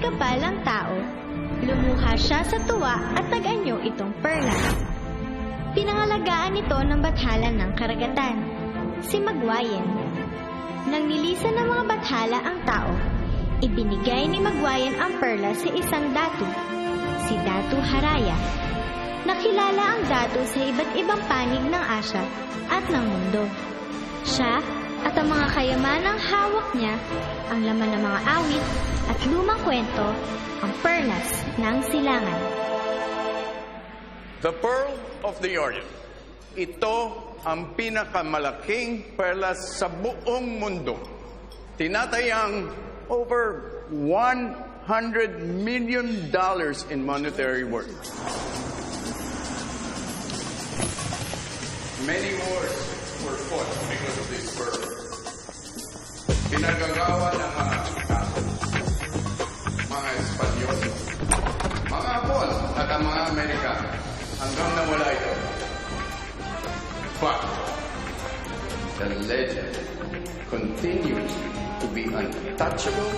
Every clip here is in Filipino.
kabalang tao, lumuha siya sa tuwa at nag-anyo itong perla. Pinangalagaan ito ng bathala ng karagatan, si Magwayen. Nang nilisan ng mga bathala ang tao, ibinigay ni Magwayen ang perla sa isang datu, si Datu Haraya. Nakilala ang datu sa iba't ibang panig ng Asya at ng mundo. Siya at ang mga kayamanang hawak niya, ang laman ng mga awit at lumang kwento, ang perlas ng silangan. The Pearl of the Orient. Ito ang pinakamalaking perlas sa buong mundo. Tinatayang over $100 million in monetary worth. Many wars were fought because of this pearl. Pinagagawa ng mga Picasso, mga Espanyol, mga Hapon at ang mga Amerikano hanggang nawala ito. But the legend continues to be untouchable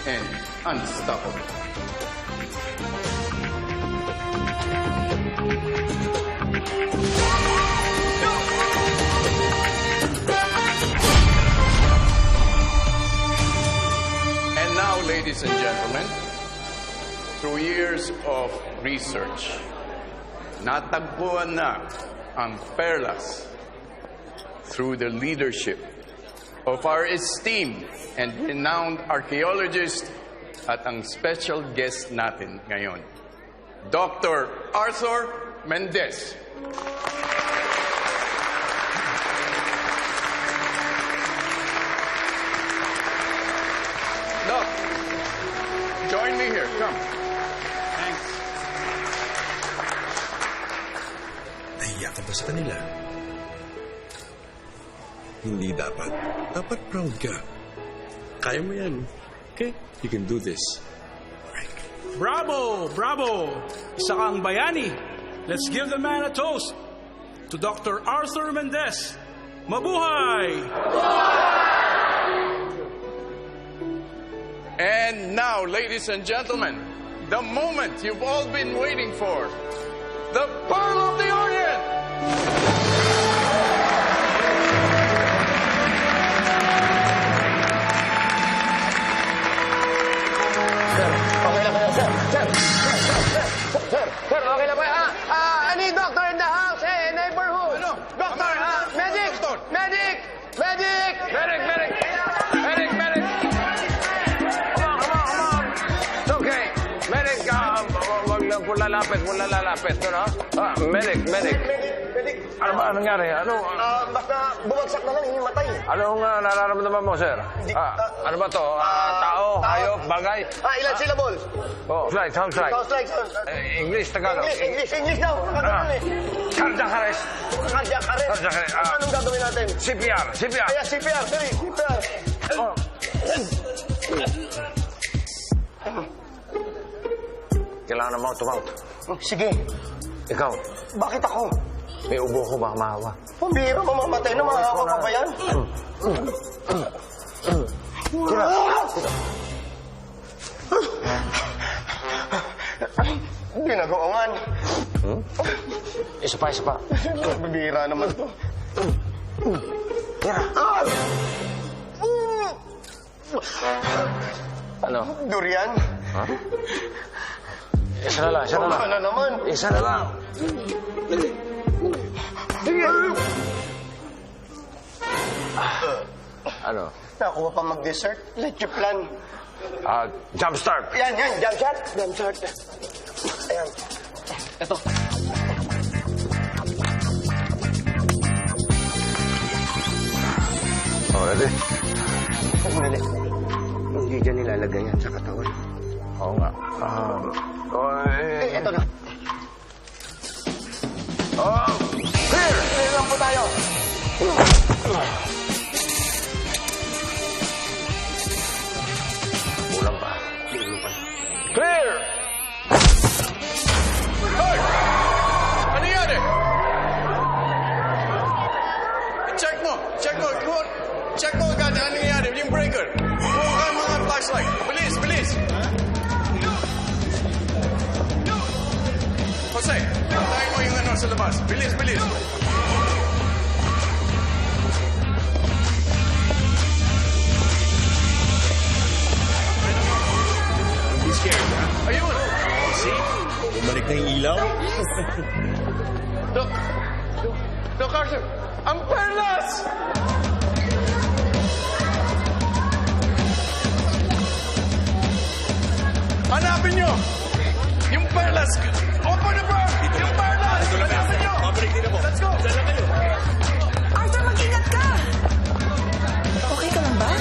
and unstoppable. And now, ladies and gentlemen, through years of research, natagpuan na ang perlas through the leadership of our esteemed and renowned archaeologist at ang special guest natin ngayon, Dr. Arthur Mendez. Doc, join me here. Come. Thanks. Nahiya ka ba sa kanila? Hindi dapat. Dapat proud ka. Kaya mo yan. Okay? You can do this. Bravo! Bravo! Isa kang bayani. Let's give the man a toast. To Dr. Arthur Mendez. Mabuhay! And now, ladies and gentlemen, the moment you've all been waiting for. The Pearl of the Orient! Okay lang kayo, sir. Sir, okay lang kayo. I need doctor in the house. Hey, neighborhood. Ano? Doctor, medic! Doctor. Medic! Medic! Medic! Come on. It's okay. Medic, wag lalapit. Ano? Medic. Medic! Ano ba nangyari? Basta bumagsak na lang yung matay. Anong nararamdaman mo, sir? Ano ba to? Tao, hayop, bagay? Ilan syllable? Oh, sounds right. Sounds like, English, Tagalog. English daw. Nakagano'n eh. Cardiac arrest. Cardiac arrest. Anong gagawin natin? CPR. Kaya CPR, sir. CPR. Oh. Kailangan na mouth-to-mouth. Sige. Ikaw, Bakit ako? may ubo ko, baka mahawa. Pambihira, mamamatay na. Makakawa pa ba yan? Ginagawangan. Isa pa. Pambihira naman to. Tira. Ano? Durian. Isa na lang. Ano naman? Isa na lang. Ano? Nakuha pa mag-dessert. Let's plan. Jump start. Yan. Jump shot. Ayan. Ito. Oh, ready? Sandali. Hindi dyan nilalagay yan sa katawan. Oo nga. Ito na. Clear! Clear lang po tayo. Kulang pa. Clear! Hoy! Ano yan eh? Check mo agad ano nangyayari. Yung breaker. Buka ang mga flashlight. Bilis! palabas. Bilis, bilis. Be scared, ha? Ayun! See? Bumalik na yung ilaw. Doc Arthur, ang perlas! Hanapin nyo! Yung perlas! Open the door! Yung perlas! Hanapin nyo! Pabalik din ako. Let's go! Dala kayo. Arthur, mag-ingat ka! Okay ka lang ba?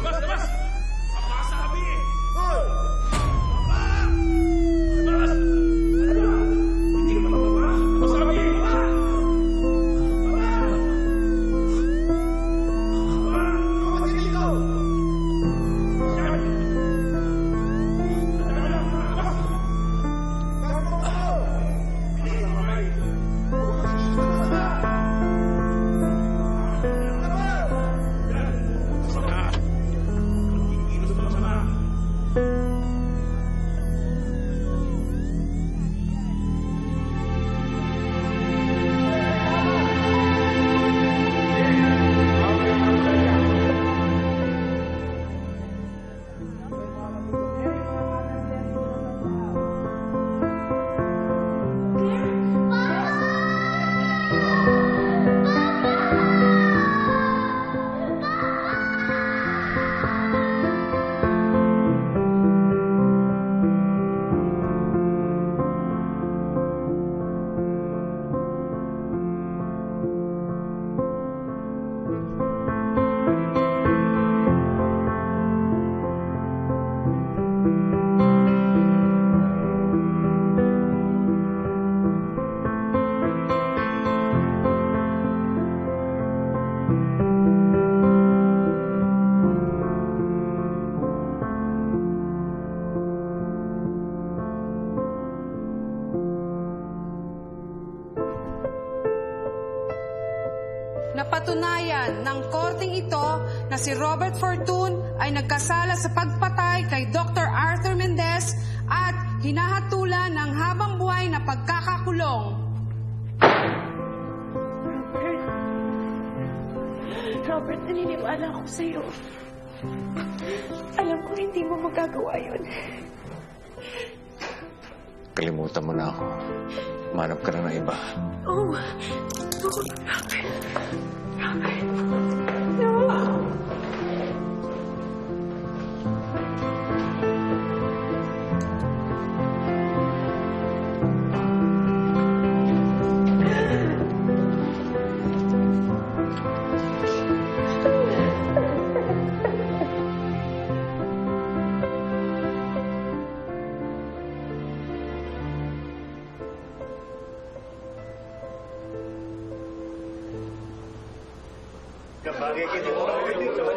Labas, labas! Papasabi eh! Labas! Hindi ka mababa! Papasabi eh! Napatunayan ng korteng ito na si Robert Fortune ay nagkasala sa pagpatay kay Dr. Arthur Mendez at hinahatulan ng habang buhay na pagkakakulong. Robert, naniniwala ako sa'yo. Alam ko hindi mo magagawa yun. Kalimutan mo na ako. Manap ka na ng iba. Oh, Robert. Robert. No.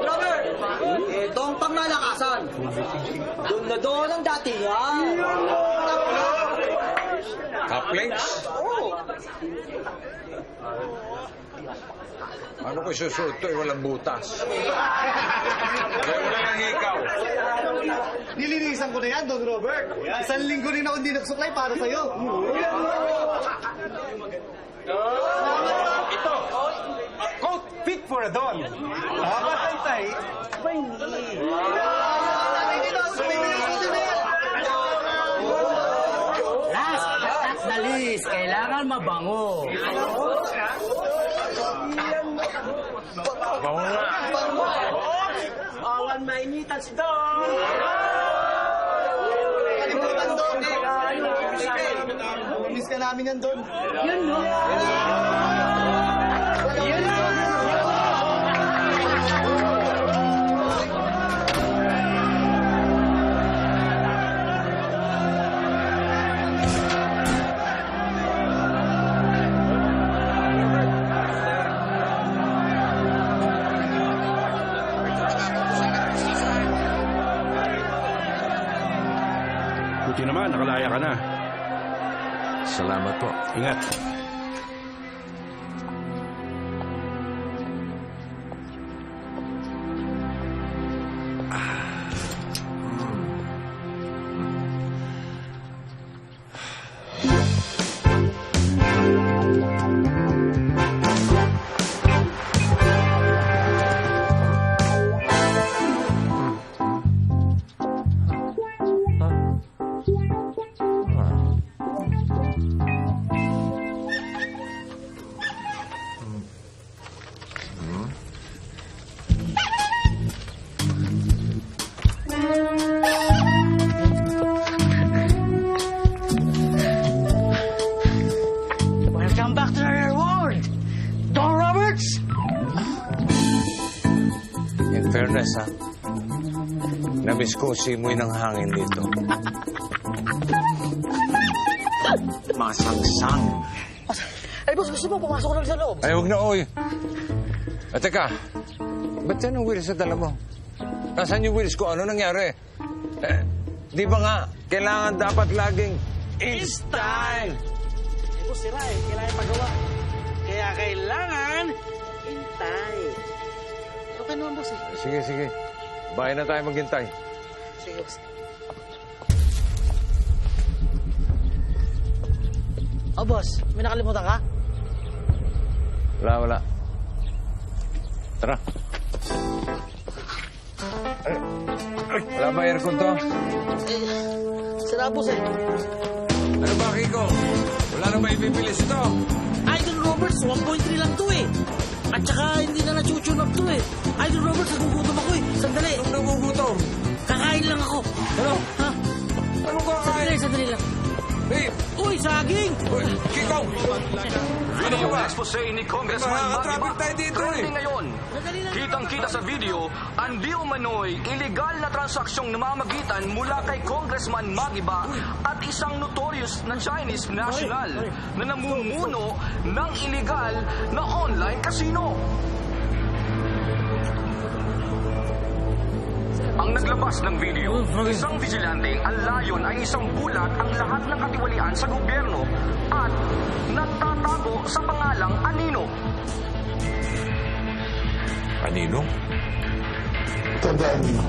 Robert! Ito ang pangmalakasan. Doon na doon ang datingan. Couplings? Ano ko isusuot to? Walang butas. Kaya wala nang ikaw. Nilinisan ko na yan, Don Robert. Isang linggo rin ako hindi nagsuklay para sa'yo. Ito, a coat fit for a Don. Habang tay-tay, ba hindi? Last but not the least, kailangan mabango. Bango nga. Awan mainitan si Don. Andon. Miss ka namin yan doon. Buti naman, nakalaya ka na. Salamat po. Ingat. Welcome back to our world, Don Roberts! In fairness, ha? Namiss ko simoy ng hangin dito. Masangsang. Ay, boss, gusto mo pumasok ko lang sa loob? Ay, huwag na, oy. At teka, ba't yan ang wheels sa dala mo? Nasaan yung wheels ko? Ano nangyari? Di ba nga, kailangan dapat laging in style? Ay, boss, sira eh. Kailangan pagawa. Kaya kailangan hintay. Okay naman, boss eh. Sige, sige. Bahay na tayo maghintay. Sige, boss. Oh, boss, may nakalimutan ka? Wala, wala. Tara. Wala ba aircon to? Sira, boss eh. Ano ba, Kiko? Wala na ba ipipilis ito? Idol Roberts, 1.3 lang to eh. At saka hindi na na-tune up to eh. Idol Roberts, nagugutom ako eh. Sandali. Anong nagugutom? Kakain lang ako. Ano? Ha? Anong kakain? Sandali lang. Babe! Uy, saging! Uy, Kiko! Ano ka ba? Expose ni Congressman Makakatraffic Magiba. tayo dito eh. Trending ngayon. Sandali lang. Kitang-kita sa video, ang di umano'y illegal na transaksyong namamagitan mula kay Congressman Magiba at isang notorious na Chinese national na namumuno ng illegal na online casino. Ang naglabas ng video, isang vigilante ang layon ay isang bulat ang lahat ng katiwalian sa gobyerno at nagtatago sa pangalang Anino. Anino? Tandaan niyo,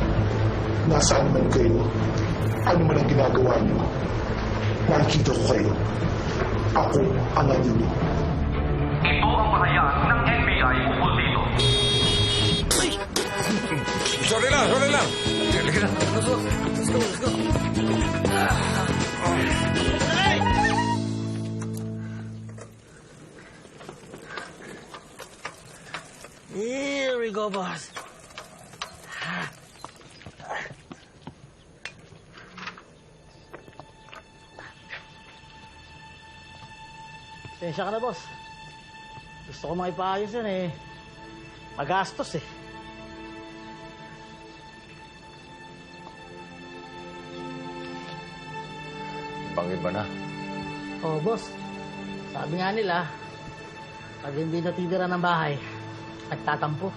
nasaan man kayo, ano man ang ginagawa niyo, nakikita ko kayo. Ako ang Anino. Ito ang pahayag ng NBI ukol dito. Sorry lang, sorry lang. Halika na. Let's go, let's go. Here we go, boss. Pasensya ka na, boss. Gusto ko maipaayos yan eh. Magastos eh. Pang-iba na. Oh, boss. Sabi nga nila, pag hindi natitira ng bahay, nagtatampo.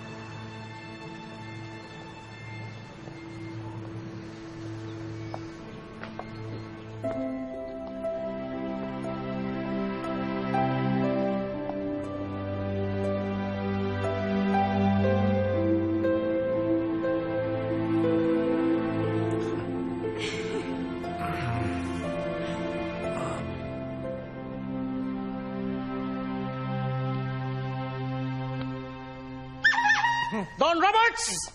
Don Roberts!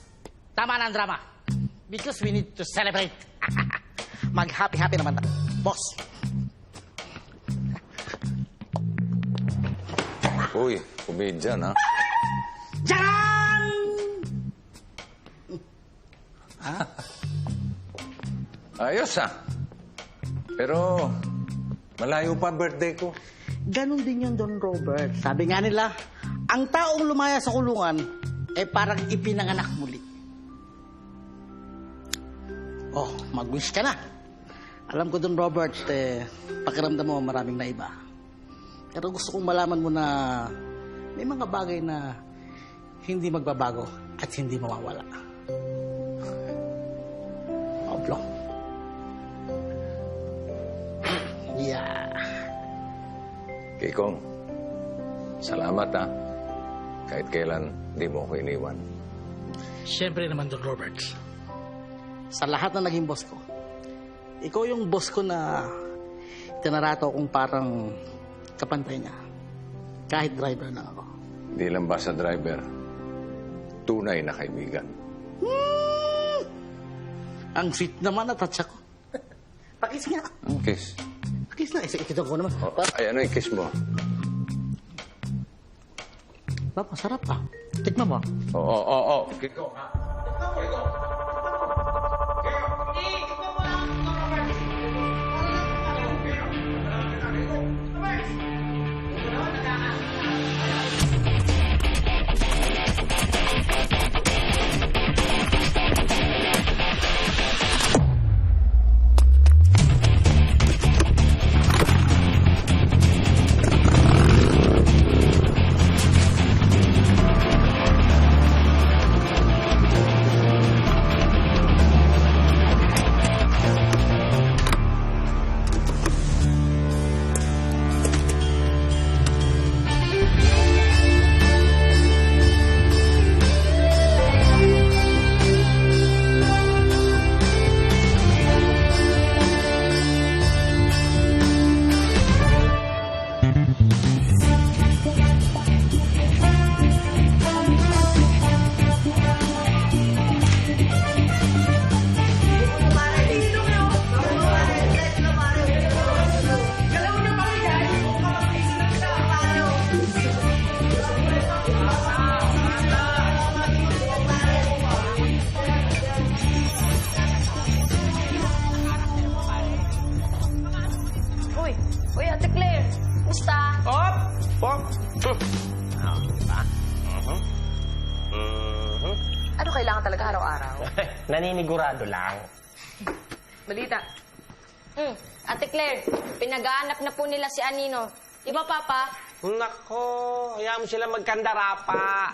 Tama na ang drama. Because we need to celebrate. Mag-happy-happy naman tayo. Boss. Uy, comedian, ha? Diyan! Ayos, ha? Pero, malayo pa birthday ko. Ganon din yun, Don Robert. Sabi nga nila, ang taong lumaya sa kulungan, parang ipinanganak muli. Oh, mag-wish ka na. Alam ko, Don Robert, pakiramdam mo maraming naiba. Pero gusto kong malaman mo na may mga bagay na hindi magbabago at hindi mawawala. Oblong. Yeah. Kikong, salamat Kahit kailan, di mo ako iniwan. Siyempre naman, Don Robert. Sa lahat na naging boss ko, ikaw yung boss ko na tinarato kong parang kapantay niya. Kahit driver lang ako. Di lang ba sa driver, tunay na kaibigan. Ang sweet naman na touch ako. Pakis nga. Kiss. Pakis na. Ikitan ko naman. Ay, ano yung kiss mo? Masarap pa. Tikman mo. Oo. Kikong, Uy, Ate Claire. Musta? Op! Ano kailangan talaga araw-araw? Naninigurado lang. Balita. Ate Claire, pinagaanap na po nila si Anino. Di ba, Papa? Nako, hayaan mo sila magkandara pa.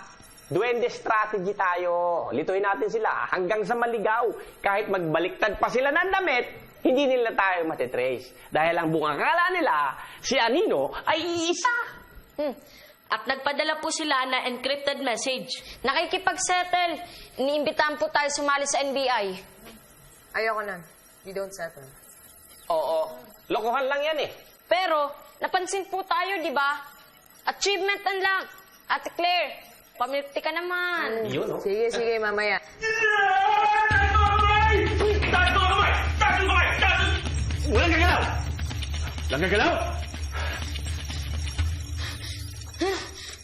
Duwende strategy tayo. Lituhin natin sila hanggang sa maligaw. Kahit magbaliktad pa sila ng damit, hindi nila tayo matitrace. Dahil ang bungang akala nila, si Anino ay iisa. At nagpadala po sila na encrypted message. Nakikipag-settle. Iniimbitahan po tayo sumali sa NBI. Ayoko na. We don't settle. Oo, lokohan lang yan eh. Pero, napansin po tayo, di ba? Achievement unlocked. Ate Claire, pamilti ka naman. Yun, oh. Sige, mamaya. Walang gagalaw! Walang gagalaw!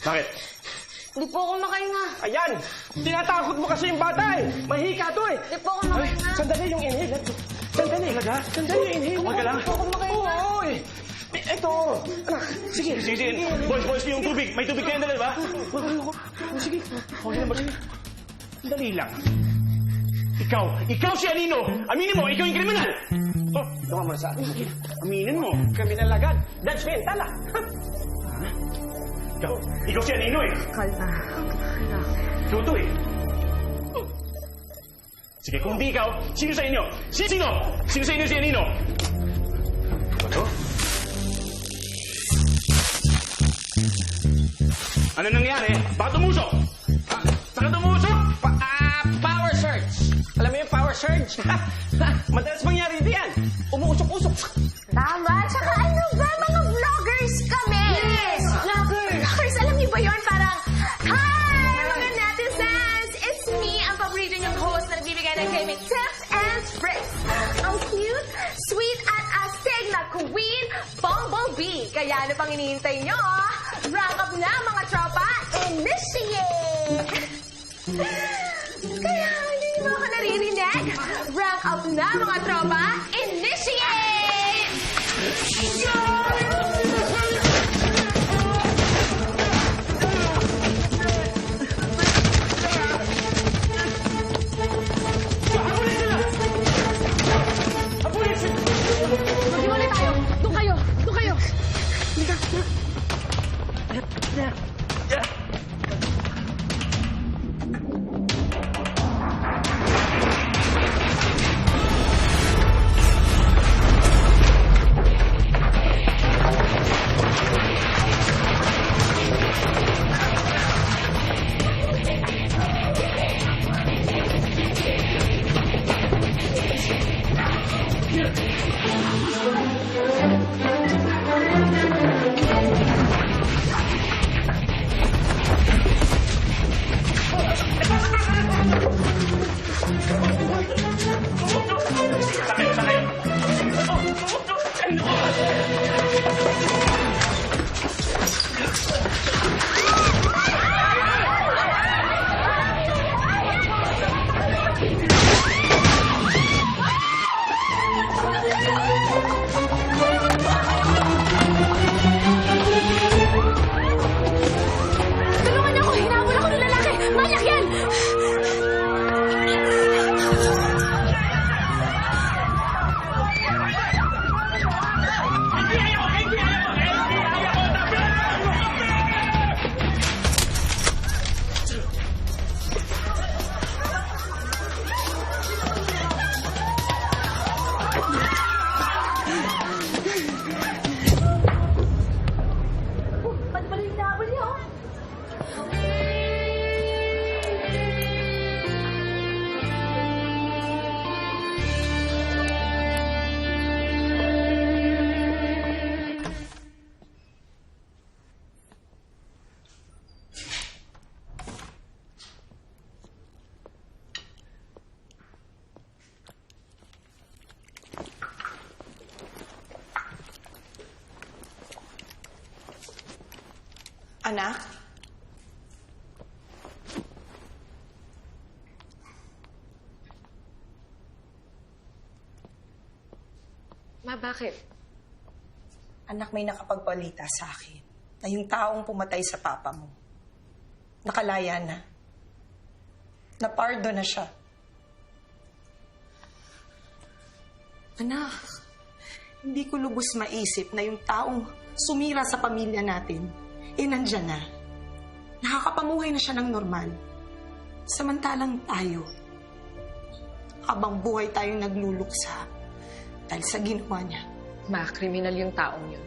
Bakit? Di po ako makahinga. Ayan! Tinatakot mo kasi yung bata eh! Mahika to eh! Di po ako makahinga. Sandali yung inhale. Sandali yung inhale. Huwag ka lang. Di po ako makahinga. Oo eh! Ito! Anak, sige. Boys, yung tubig. May tubig kayo dala, ba? Sige. Okay lang ba? Sige. Dali lang. Ikaw si Anino! Aminin mo, ikaw yung kriminal! Oh, ikaw ka sa akin. Aminin mo, kriminal agad. That's mental ah! Ikaw si Anino eh! Kalma. Ikaw to eh! Sige, kung di ikaw, sino sa inyo? Sino? Sino sa inyo si Anino? Ano? Ano nangyari? Bakit tumusok? Bakit tumusok? Power surge. Alam mo yung power surge? Madalas mangyari dito yan. Umuusok-usok. Tama. Tsaka ano ba? Mga vloggers kami. Yes! Vloggers, alam niyo ba yun? Parang, hi! Mga netizens! It's me, ang paborito niyong host na nagbibigay ng gaming tips and tricks. Ang cute, sweet, at astig na Queen Bumblebee. Kaya ano pang hinihintay niyo? Rank up na mga tropa! Initiate! Kaya hindi niyo ba ako naririnig? Rank up na mga tropa! Initiate! Tulungan ako! Hinahabol ako ng lalaki! Manyak yan! Ba't ba rin hinahabol niyo? Anak? Ma, bakit? Anak, may nakapagbalita sa akin na yung taong pumatay sa papa mo, nakalaya na. Napardo na siya. Anak, hindi ko lubos maisip na yung taong sumira sa pamilya natin, nandyan na. Nakakapamuhay na siya ng normal. Samantalang tayo, habang buhay tayong nagluluksa dahil sa ginawa niya. Ma, kriminal yung taong yun.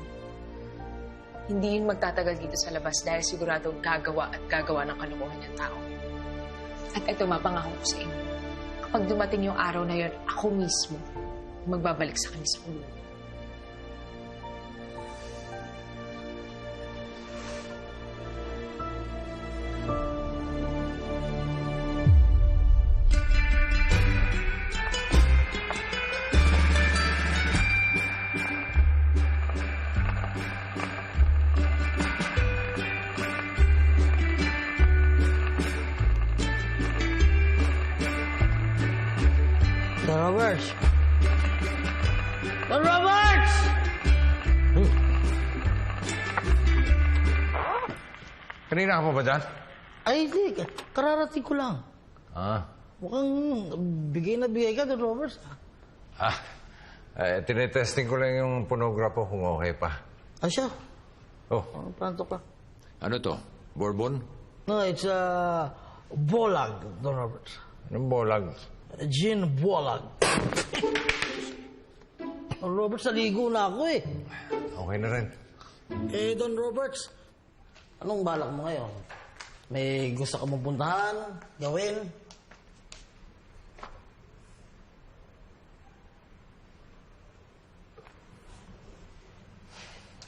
Hindi yun magtatagal dito sa labas dahil siguradong gagawa at gagawa ng kalokohan yung tao. At ito, mapangako ko sa inyo. Kapag dumating yung araw na yun, ako mismo magbabalik sa kanya sa ulo. Don Roberts! Don Roberts! Kanina ka pa ba dyan? Ay, hindi. Kararating ko lang. Ah. Mukhang bigay na bigay ka, Don Roberts. Tinetesting ko lang yung pornograpo kung okay pa. Ah, siya? Oh. Paano ka? Ano to? Bourbon? No, it's Bolag, Don Roberts. Anong bolag? Gin Bolag. Don Roberts, naligo na ako eh. Okay na rin. Don Roberts, anong balak mo ngayon? May gusto ka mong puntahan, gawin?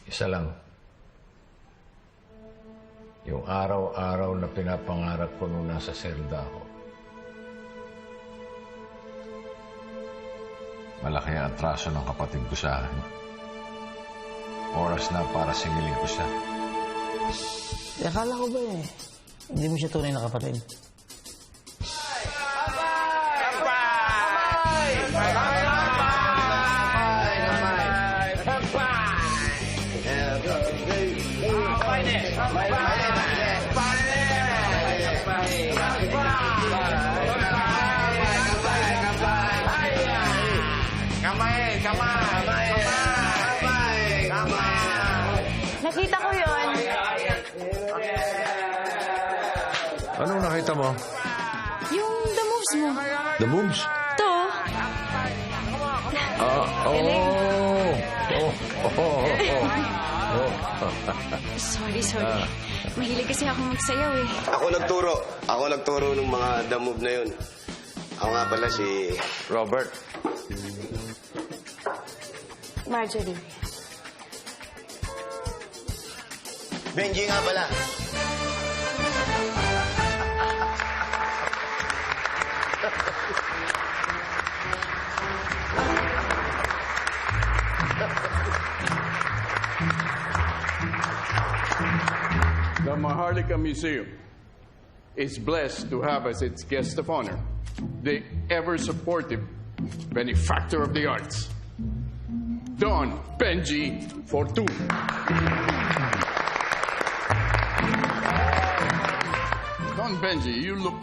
Isa lang. Yung araw-araw na pinapangarap ko nung nasa selda ako. Malaki ang atraso ng kapatid ko sa akin. Oras na para singilin ko siya. Akala ko ba eh, hindi mo siya tunay na kapatid? Nakita ko yun. Kumusta mo? Yung the moves mo. The moves? To. Sorry. Mahilig kasi ako magsayaw eh. Ako nagturo ng mga the move na yun. Ako nga pala si Robert. Marjorie. Benji nga pala. The Maharlika Museum is blessed to have as its guest of honor the ever-supportive benefactor of the arts, Don Benji Fortun. Don Benji, you look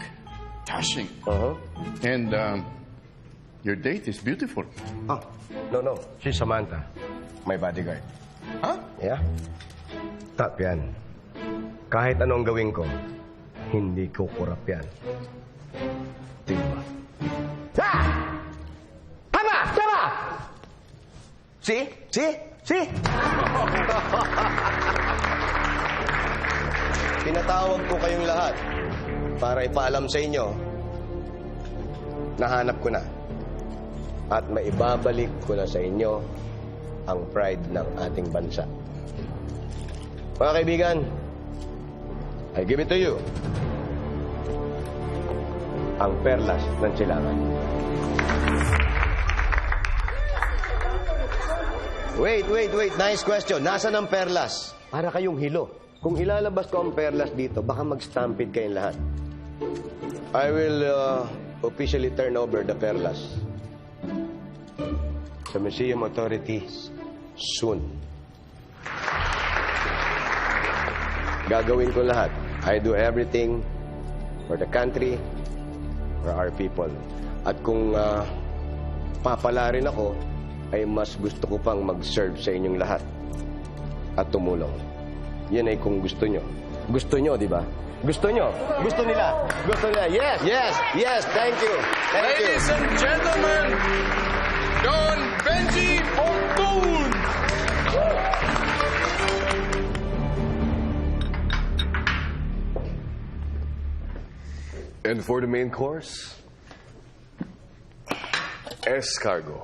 dashing. And your date is beautiful. Oh, no. She's Samantha, my bodyguard. Huh? Yeah. Top yan. Kahit anong gawin ko, hindi ko kurap yan. Diba? Tama! See? Pinatawag ko kayong lahat para ipaalam sa inyo, nahanap ko na at maibabalik ko na sa inyo ang pride ng ating bansa. Mga kaibigan, I give it to you. Ang perlas ng silangan. Wait. Nice question. Nasaan ang perlas? Para kayong hilo. Kung ilalabas ko ang perlas dito, baka mag-stampede kayong lahat. I will officially turn over the perlas sa museum authorities soon. Gagawin ko lahat. I do everything for the country, for our people. At kung papala rin ako, ay mas gusto ko pang mag-serve sa inyong lahat at tumulong. Yan ay kung gusto nyo. Gusto nyo, di ba? Gusto nyo? Gusto nila? Gusto nila? Yes! Thank you! Ladies and gentlemen, Don Benji Fortun! And for the main course, escargot.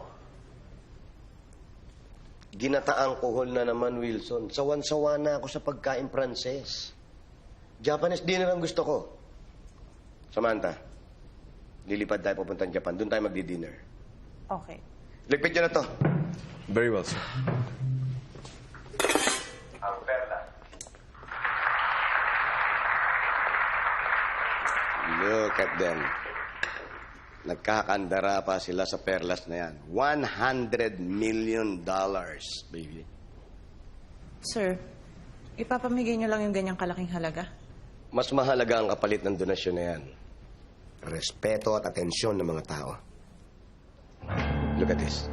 Ginataang kuhol na naman, Wilson. Sawan-sawa na ako sa pagkain Pranses. Japanese dinner ang gusto ko. Samantha, lilipad tayo papuntang Japan. Doon tayo magdi-dinner. Okay. Ligpit nyo na to. Very well, sir. Ang perla. Look at them. Nagkakandara pa sila sa perlas na yan. $100 million, baby. Sir, ipapamigay niyo lang yung ganyang kalaking halaga? Mas mahalaga ang kapalit ng donasyon na yan. Respeto at atensyon ng mga tao. Look at this.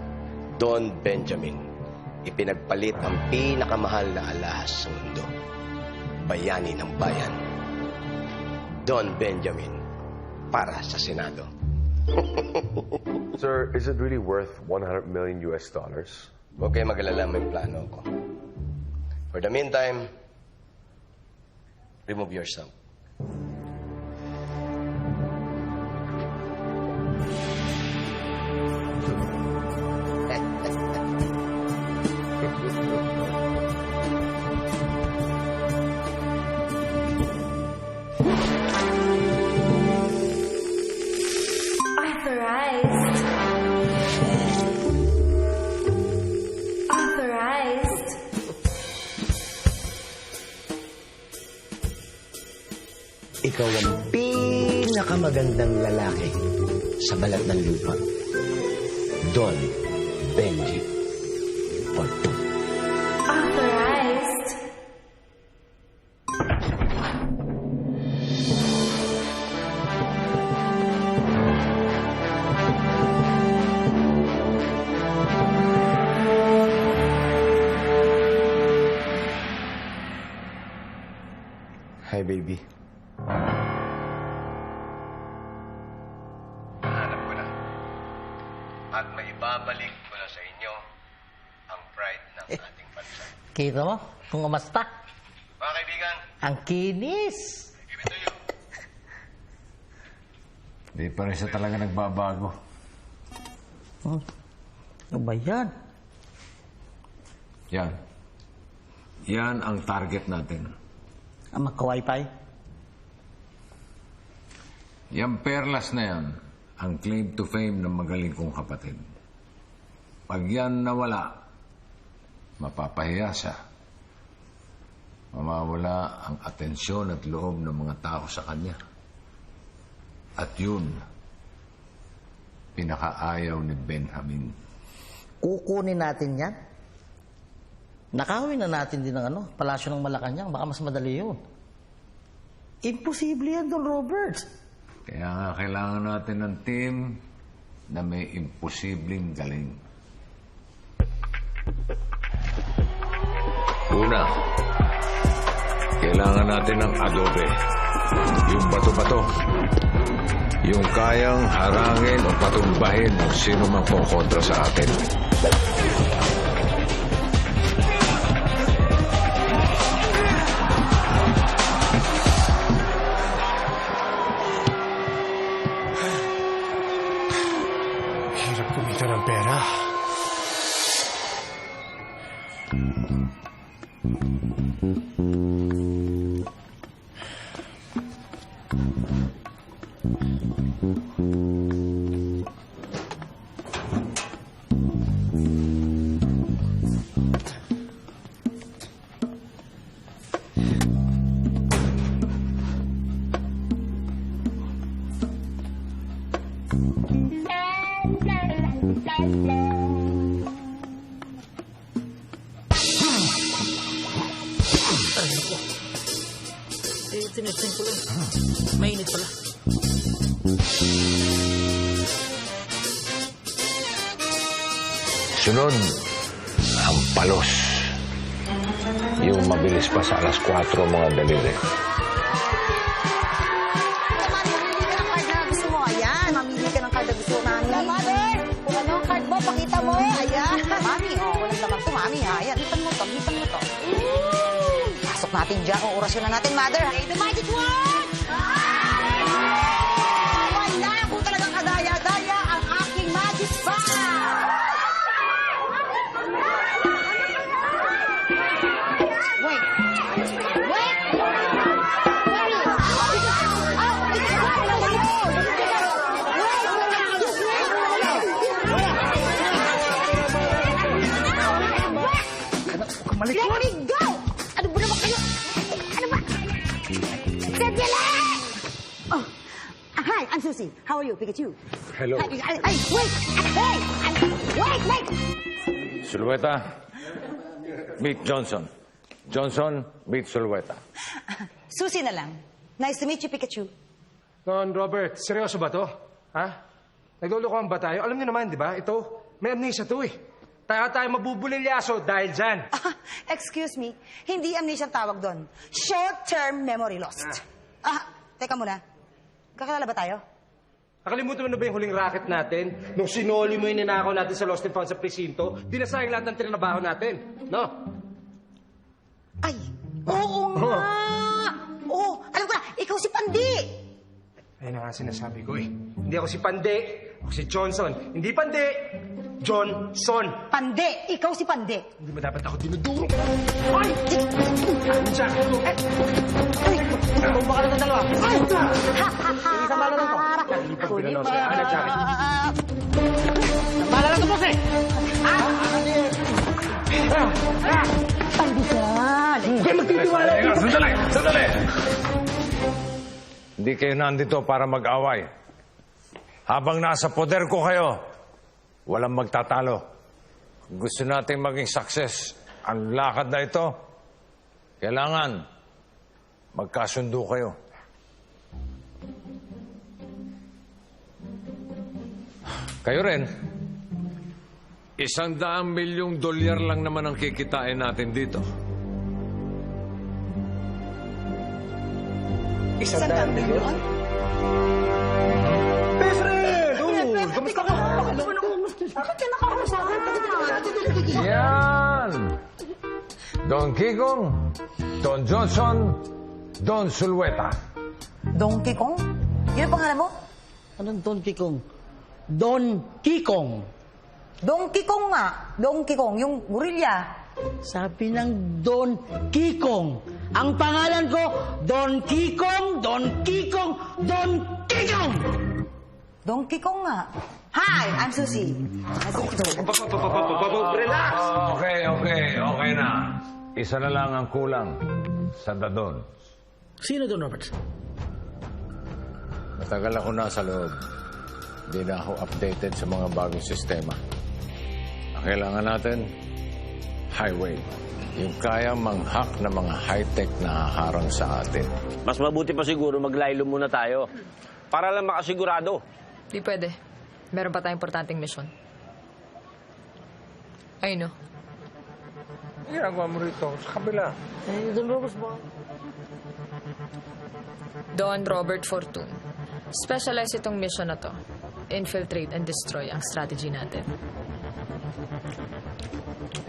Don Benjamin. Ipinagpalit ang pinakamahal na alahas sa mundo. Bayani ng bayan. Don Benjamin. Para sa Senado. Sir, is it really worth $100 million? Huwag kayo mag-alala, may plano ko. For the meantime, remove yourself. Authorized. Ikaw ang pinakamagandang lalaki sa balat ng lupa. Don Benji Fortun. Authorized. Hi, baby. ibabalik ko na sa inyo ang pride ng ating bansa. Kita mo? Kung umasta. Mga kaibigan, Ang kinis! Di pa rin siya talaga nagbabago. Ano ba yan? Yan. Yan ang target natin. Ang magka-wifi? Yang perlas na yan, ang claim to fame ng magaling kong kapatid. Pag yan nawala, mapapahiya siya. Mamawala ang atensyon at loob ng mga tao sa kanya. At yun, pinakaayaw ni Benjamin. Kukunin natin yan. Nakawin na natin din ng palasyo ng Malacanang. Baka mas madali yun. Imposible yan, Don Robert. Kaya nga kailangan natin ng team na may imposibleng galing. Una, kailangan natin ng adobe. Yung bato-bato. Yung kayang harangin o patumbahin ng sino mang kukontra sa atin. Hirap kumita ng pera. Tinesting ko lang. Mainit pala. Sunod, ang palos. Yung mabilis pa sa alas 4 mga daliri. Gusto mo, ayan. Mamili ka ng card na gusto namin. Mother, kung ano ang card mo, pakita mo. Ayan. Mami, walang laman to, Mami. Ayan, hipan mo to. Pasok natin dyan kung orasyon na natin, Mother. Okay, the magic word! Wala kung talagang kadaya-daya ang aking magic bar! Wait! Malikot! Let me go! Ano ba naman kayo? Ano ba? Sandali! Oh, hi, I'm Susie. How are you, Pikachu? Hello. Ay, wait! Hey! Wait! Sulueta, meet Johnson. Johnson, meet Sulueta. Susie na lang. Nice to meet you, Pikachu. Don Robert, seryoso ba to? Ha? Naglulukohan ba tayo? Alam niyo naman, di ba? Ito, may amnesia to eh. Tayo mabubulilyaso dahil dyan. Excuse me, hindi amnesia ang tawag doon. Short-term memory lost. Teka muna. Kakilala ba tayo? Nakalimutan mo na ba yung huling racket natin? Nung sinoli mo yung ninakaw natin sa Lost and Found sa presinto, dinasayang lahat ng trinabaho natin. No? Ay, oo nga! Oo, alam ko na, ikaw si Pandi! Ayun na nga sinasabi ko eh. Hindi ako si Pandi, ako si Johnson. Hindi Pandi, Johnson. Pandi! Ikaw si Pandi! Hindi mo dapat ako dinuduro. Ay! Ano siya? Tumba ka na ng dalawa. Ay! Isa bala lang to. Kunin mo. Ano, Jackie? Bala lang to, boss eh! Pandi yan! Huwag magtitiwala! Sandali! Hindi kayo nandito para mag-away. Habang nasa poder ko kayo, walang magtatalo. Gusto nating maging success ang lakad na ito. Kailangan magkasundo kayo. Kayo rin. $100 milyong lang naman ang kikitain natin dito. 100 milyon? Best friend! Kamusta ka? Bakit ka nakakusahan? Yan! Don Kikong, Don Johnson, Don Sulweta. Don Kikong? Yan ang pangalan mo? Anong Don Kikong? Don Kikong. Don Kikong nga. Don Kikong, yung gorilla. Sabi ng Don Kikong. Ang pangalan ko, Don Kikong, Don Kikong, Don Kikong! Don Kikong nga. Hi, I'm Susie. Relax! Okay na. Isa na lang ang kulang sa dadon. Sino Don Robert? Matagal ako nasa loob. Hindi na ako updated sa mga bagong sistema. Ang kailangan natin, highway. Yung kaya manghak na mga high-tech na haharang sa atin. Mas mabuti pa siguro maglaylo muna tayo. Para lang makasigurado. Di pwede. Meron pa tayong importanteng mission. Ayun o. Ang ginagawa mo rito sa kabila. Don Robert ba? Don Robert Fortune. Specialize itong mission na to. Infiltrate and destroy ang strategy natin.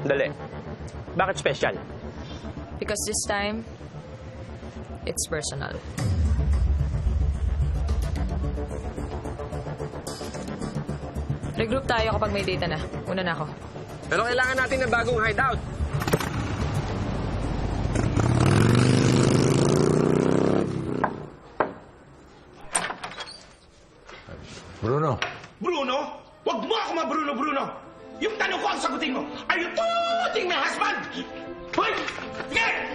Dali. Bakit special? Because this time, it's personal. Regroup tayo kapag may data na. Una na ako. Pero kailangan natin ng bagong hideout. Bruno. Bruno? Huwag mo ako ma-Bruno. Yung tanong ko ang sagutin mo. Are you tooting my husband? Hoy! Here!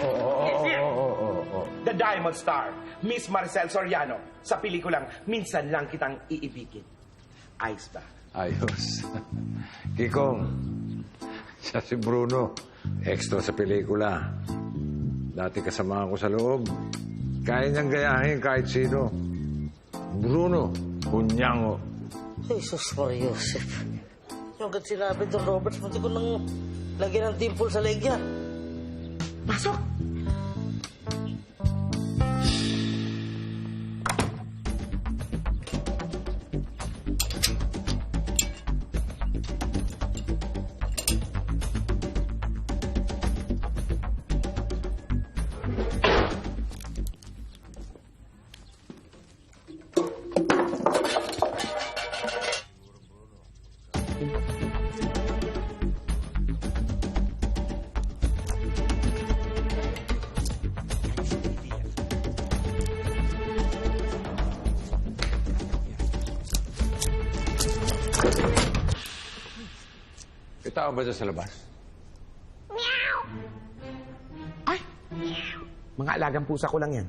The Diamond Star, Miss Maricel Soriano, sa pelikulang Minsan Lang Kitang Iibigin. Ayos ba? Ayos. Kikong, siya si Bruno. Extra sa pelikula. Dati kasama ko sa loob. Kaya niyang gayahin kahit sino. Bruno, kunyango. Jesus for Joseph. Yung agad sinabi Don Robert, munti ko nang lagyan ng dimple sa legya. Pasok! May tao ba dyan sa labas? Ay! Mga alagang pusa ko lang yan.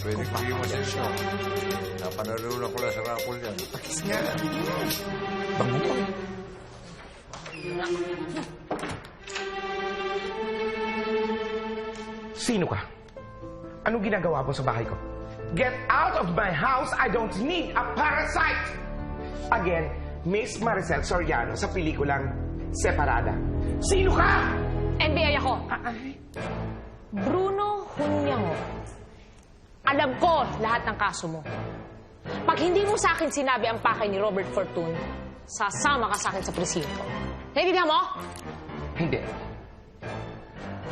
Pwede ko yung masensyo. Napanaluna ko lang sa rakol yan. Pakis nga. Bango pa. Sino ka? Anong ginagawa mo sa bahay ko? Get out of my house! I don't need a parasite! Again, Miss Maricel Soriano sa pelikulang Separada. Sino ka? NBI ako. Bruno Hunyango. Alam ko lahat ng kaso mo. Pag hindi mo sa akin sinabi ang pakay ni Robert Fortune, sasama ka sa akin sa presinto. Naiintindihan mo? Hindi.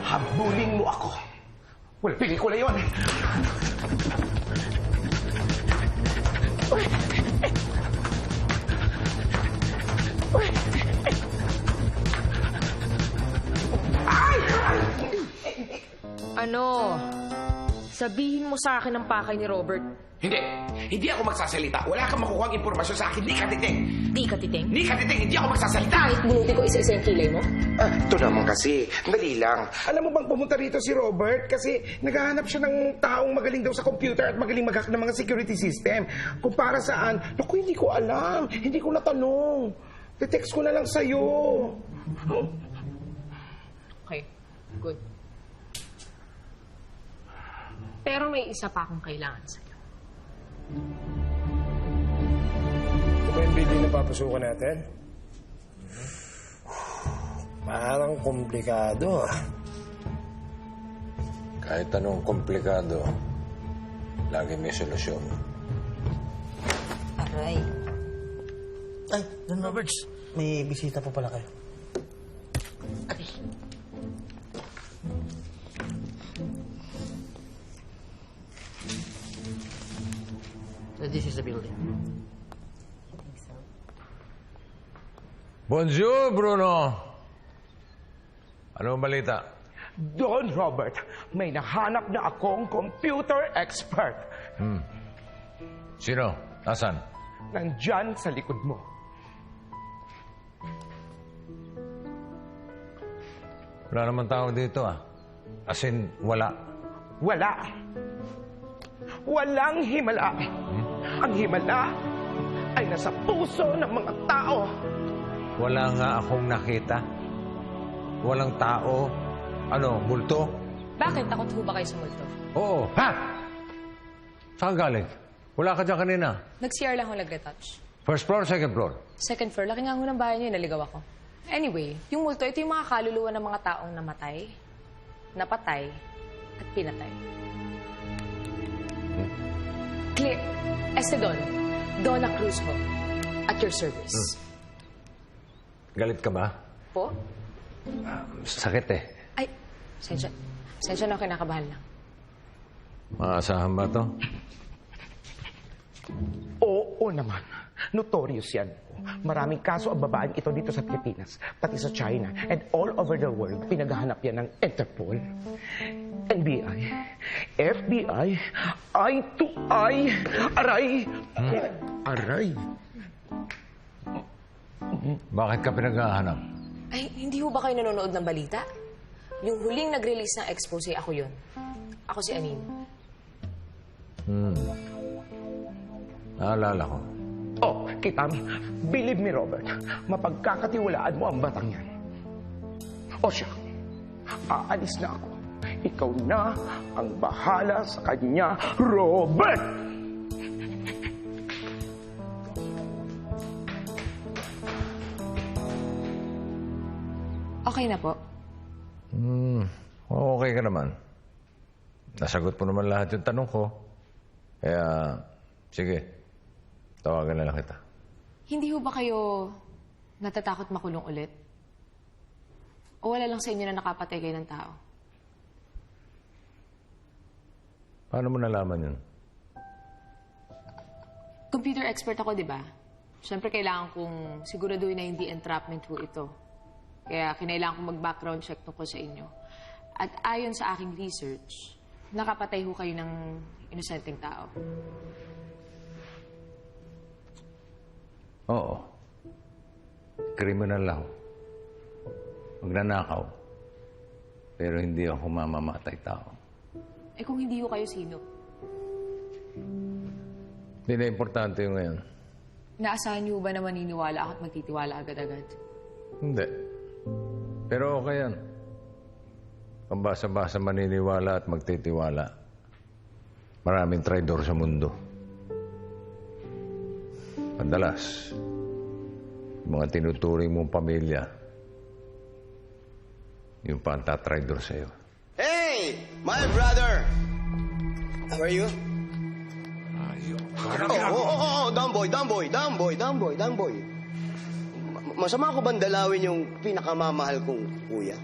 Habulin mo ako. Well, pelikula yun. Ano? Sabihin mo sa akin ang pakay ni Robert. Hindi. Hindi ako magsasalita. Wala kang makukuha ang impormasyon sa akin. Di ka titing. Di ka titing? Di ka titing. Hindi ako magsasalita. Kahit bunutin ko isa-isa yung kilay mo? Ito naman kasi. Dali lang. Alam mo bang pumunta rito si Robert? Kasi naghahanap siya ng taong magaling daw sa computer at magaling mag-hack ng mga security system. Kung para saan? Naku, hindi ko alam. Hindi ko natanong. Te-text ko na lang sa'yo. Okay, good. Pero may isa pa akong kailangan sa'yo. Ito ba yung building na papasukan natin? Parang komplikado ah. Kahit anong komplikado, lagi may solusyon. Aray. Ay, Don Roberts. May bisita po pala kayo. Aray. So this is the building. Bonjour, Bruno! Ano ang balita? Don Robert, may nahanap na akong computer expert. Sino? Nasaan? Nandyan sa likod mo. Wala naman tao dito ah. As in, wala. Wala. Walang himala. Ang himala ay nasa puso ng mga tao. Wala nga akong nakita. Walang tao. Ano, multo? Bakit? Takot ho ba kayo sa multo? Oo. Ha? Saan galing? Wala ka dyan kanina. Nag-CR lang ako nag-retouch. First floor, second floor? Second floor, laki nga ho ng bahay niyo, naligaw ako. Anyway, yung multo, ito yung mga kaluluwa ng mga taong namatay, napatay, at pinatay. Clear. Don. Donna Cruz ho. At your service. Galit ka ba? Po? Sakit eh. Ay, sensya na, kinakabahan lang. Maasahan ba to? Oo naman. Notorious yan. Maraming kaso ang babaeng ito dito sa Pilipinas, pati sa China, and all over the world, pinaghahanap yan ng Interpol, NBI, FBI, eye to eye, aray, aray. Bakit ka pinaghahanap? Ay, hindi ho ba kayo nanonood ng balita? Yung huling nag-release ng expose, ako yun. Ako si Anin. Naalala ko. Oh, kita mo, believe me, Robert, mapagkakatiwalaan mo ang batang yan. O siya, aalis na ako. Ikaw na ang bahala sa kanya, Robert! Okay na po. Okay ka naman. Nasagot mo naman lahat yung tanong ko. Kaya, sige. Tawagan na lang kita. Hindi ho ba kayo natatakot makulong ulit? O wala lang sa inyo na nakapatay kayo ng tao? Paano mo nalaman yun? Computer expert ako, di ba? Siyempre, kailangan kong siguraduhin na hindi entrapment ho ito. Kaya kinailangan kong mag-background check tungkol sa inyo. At ayon sa aking research, nakapatay ho kayo ng inosenteng tao. Oo. Kriminal ako. Magnanakaw. Pero hindi ako mamamatay tao. Eh kung hindi ho kayo, sino? Hindi na importante yung ngayon. Naasahan niyo ba na maniniwala ako at magtitiwala agad-agad? Hindi. Pero okay yan. Kung basa-basa maniniwala at magtitiwala, maraming traidor sa mundo. Madalas, yung mga tinuturing mong pamilya, yung pa ang tatraidor sa'yo. Hey, my brother! How are you? Dumb boy. Masama ko bang dalawin yung pinakamamahal kong kuya?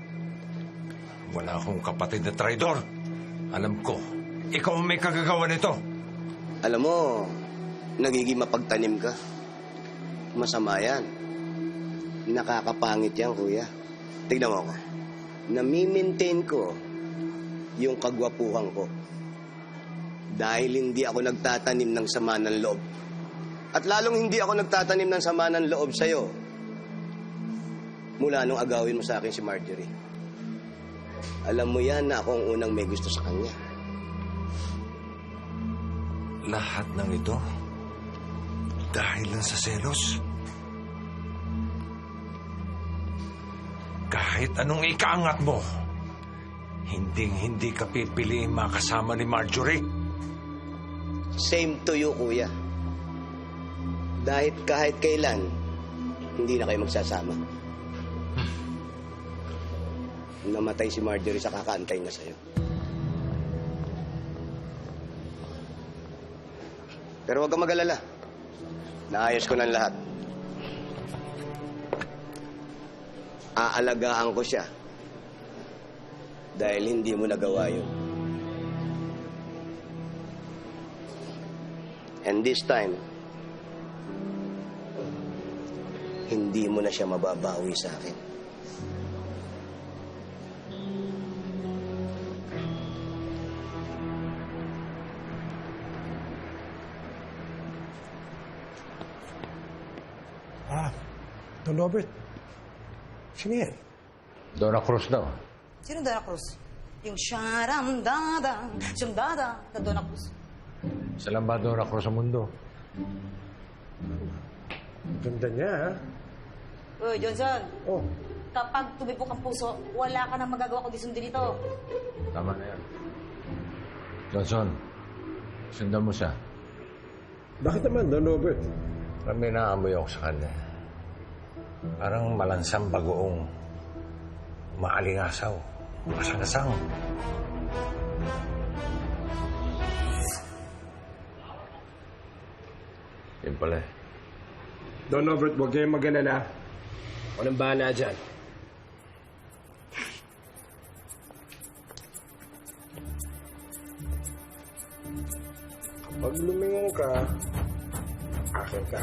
Wala akong kapatid na traidor. Alam ko, ikaw ang may kagagawa nito. Alam mo, nagiging mapagtanim ka. Masama yan. Nakakapangit yan, kuya. Tignan mo ako. Nami-maintain ko yung kagwapuhan ko. Dahil hindi ako nagtatanim ng sama ng loob. At lalong hindi ako nagtatanim ng sama ng loob sa'yo. Mula nung agawin mo sa akin si Marjorie. Alam mo yan na ako ang unang may gusto sa kanya. Lahat ng ito dahil lang sa selos. Kahit anong ikaangat mo, hindi ka pipiliin makasama ni Marjorie. Same to you, kuya. Dahil kahit kailan, hindi na kayo magsasama. Namatay si Marjorie sa kakaantay na sa'yo. Pero huwag kang mag-alala. Naayos ko ng lahat. Aalagaan ko siya. Dahil hindi mo nagawa yun. And this time, hindi mo na siya mababawi sa akin. Don Robert. Sino yan? Donna Cruz daw. Sino Donna Cruz? Yung sharam-dada, siyam-dada na Donna Cruz. Isa lang ba Donna Cruz sa mundo? Ganda niya, ha? Uy, Johnson. Oh. Kapag tumipok ang puso, wala ka nang magagawa kundi sundin ito. Tama na yan. Johnson, sundan mo siya. Bakit naman, Don Robert? Parang may naamoy ako sa kanya. Parang malansang bagoong maalingasaw, masangasang. Yan pala eh. Don Robert, huwag kayong mag-alala. Ako nang bahala dyan. Kapag lumingon ka, akin ka.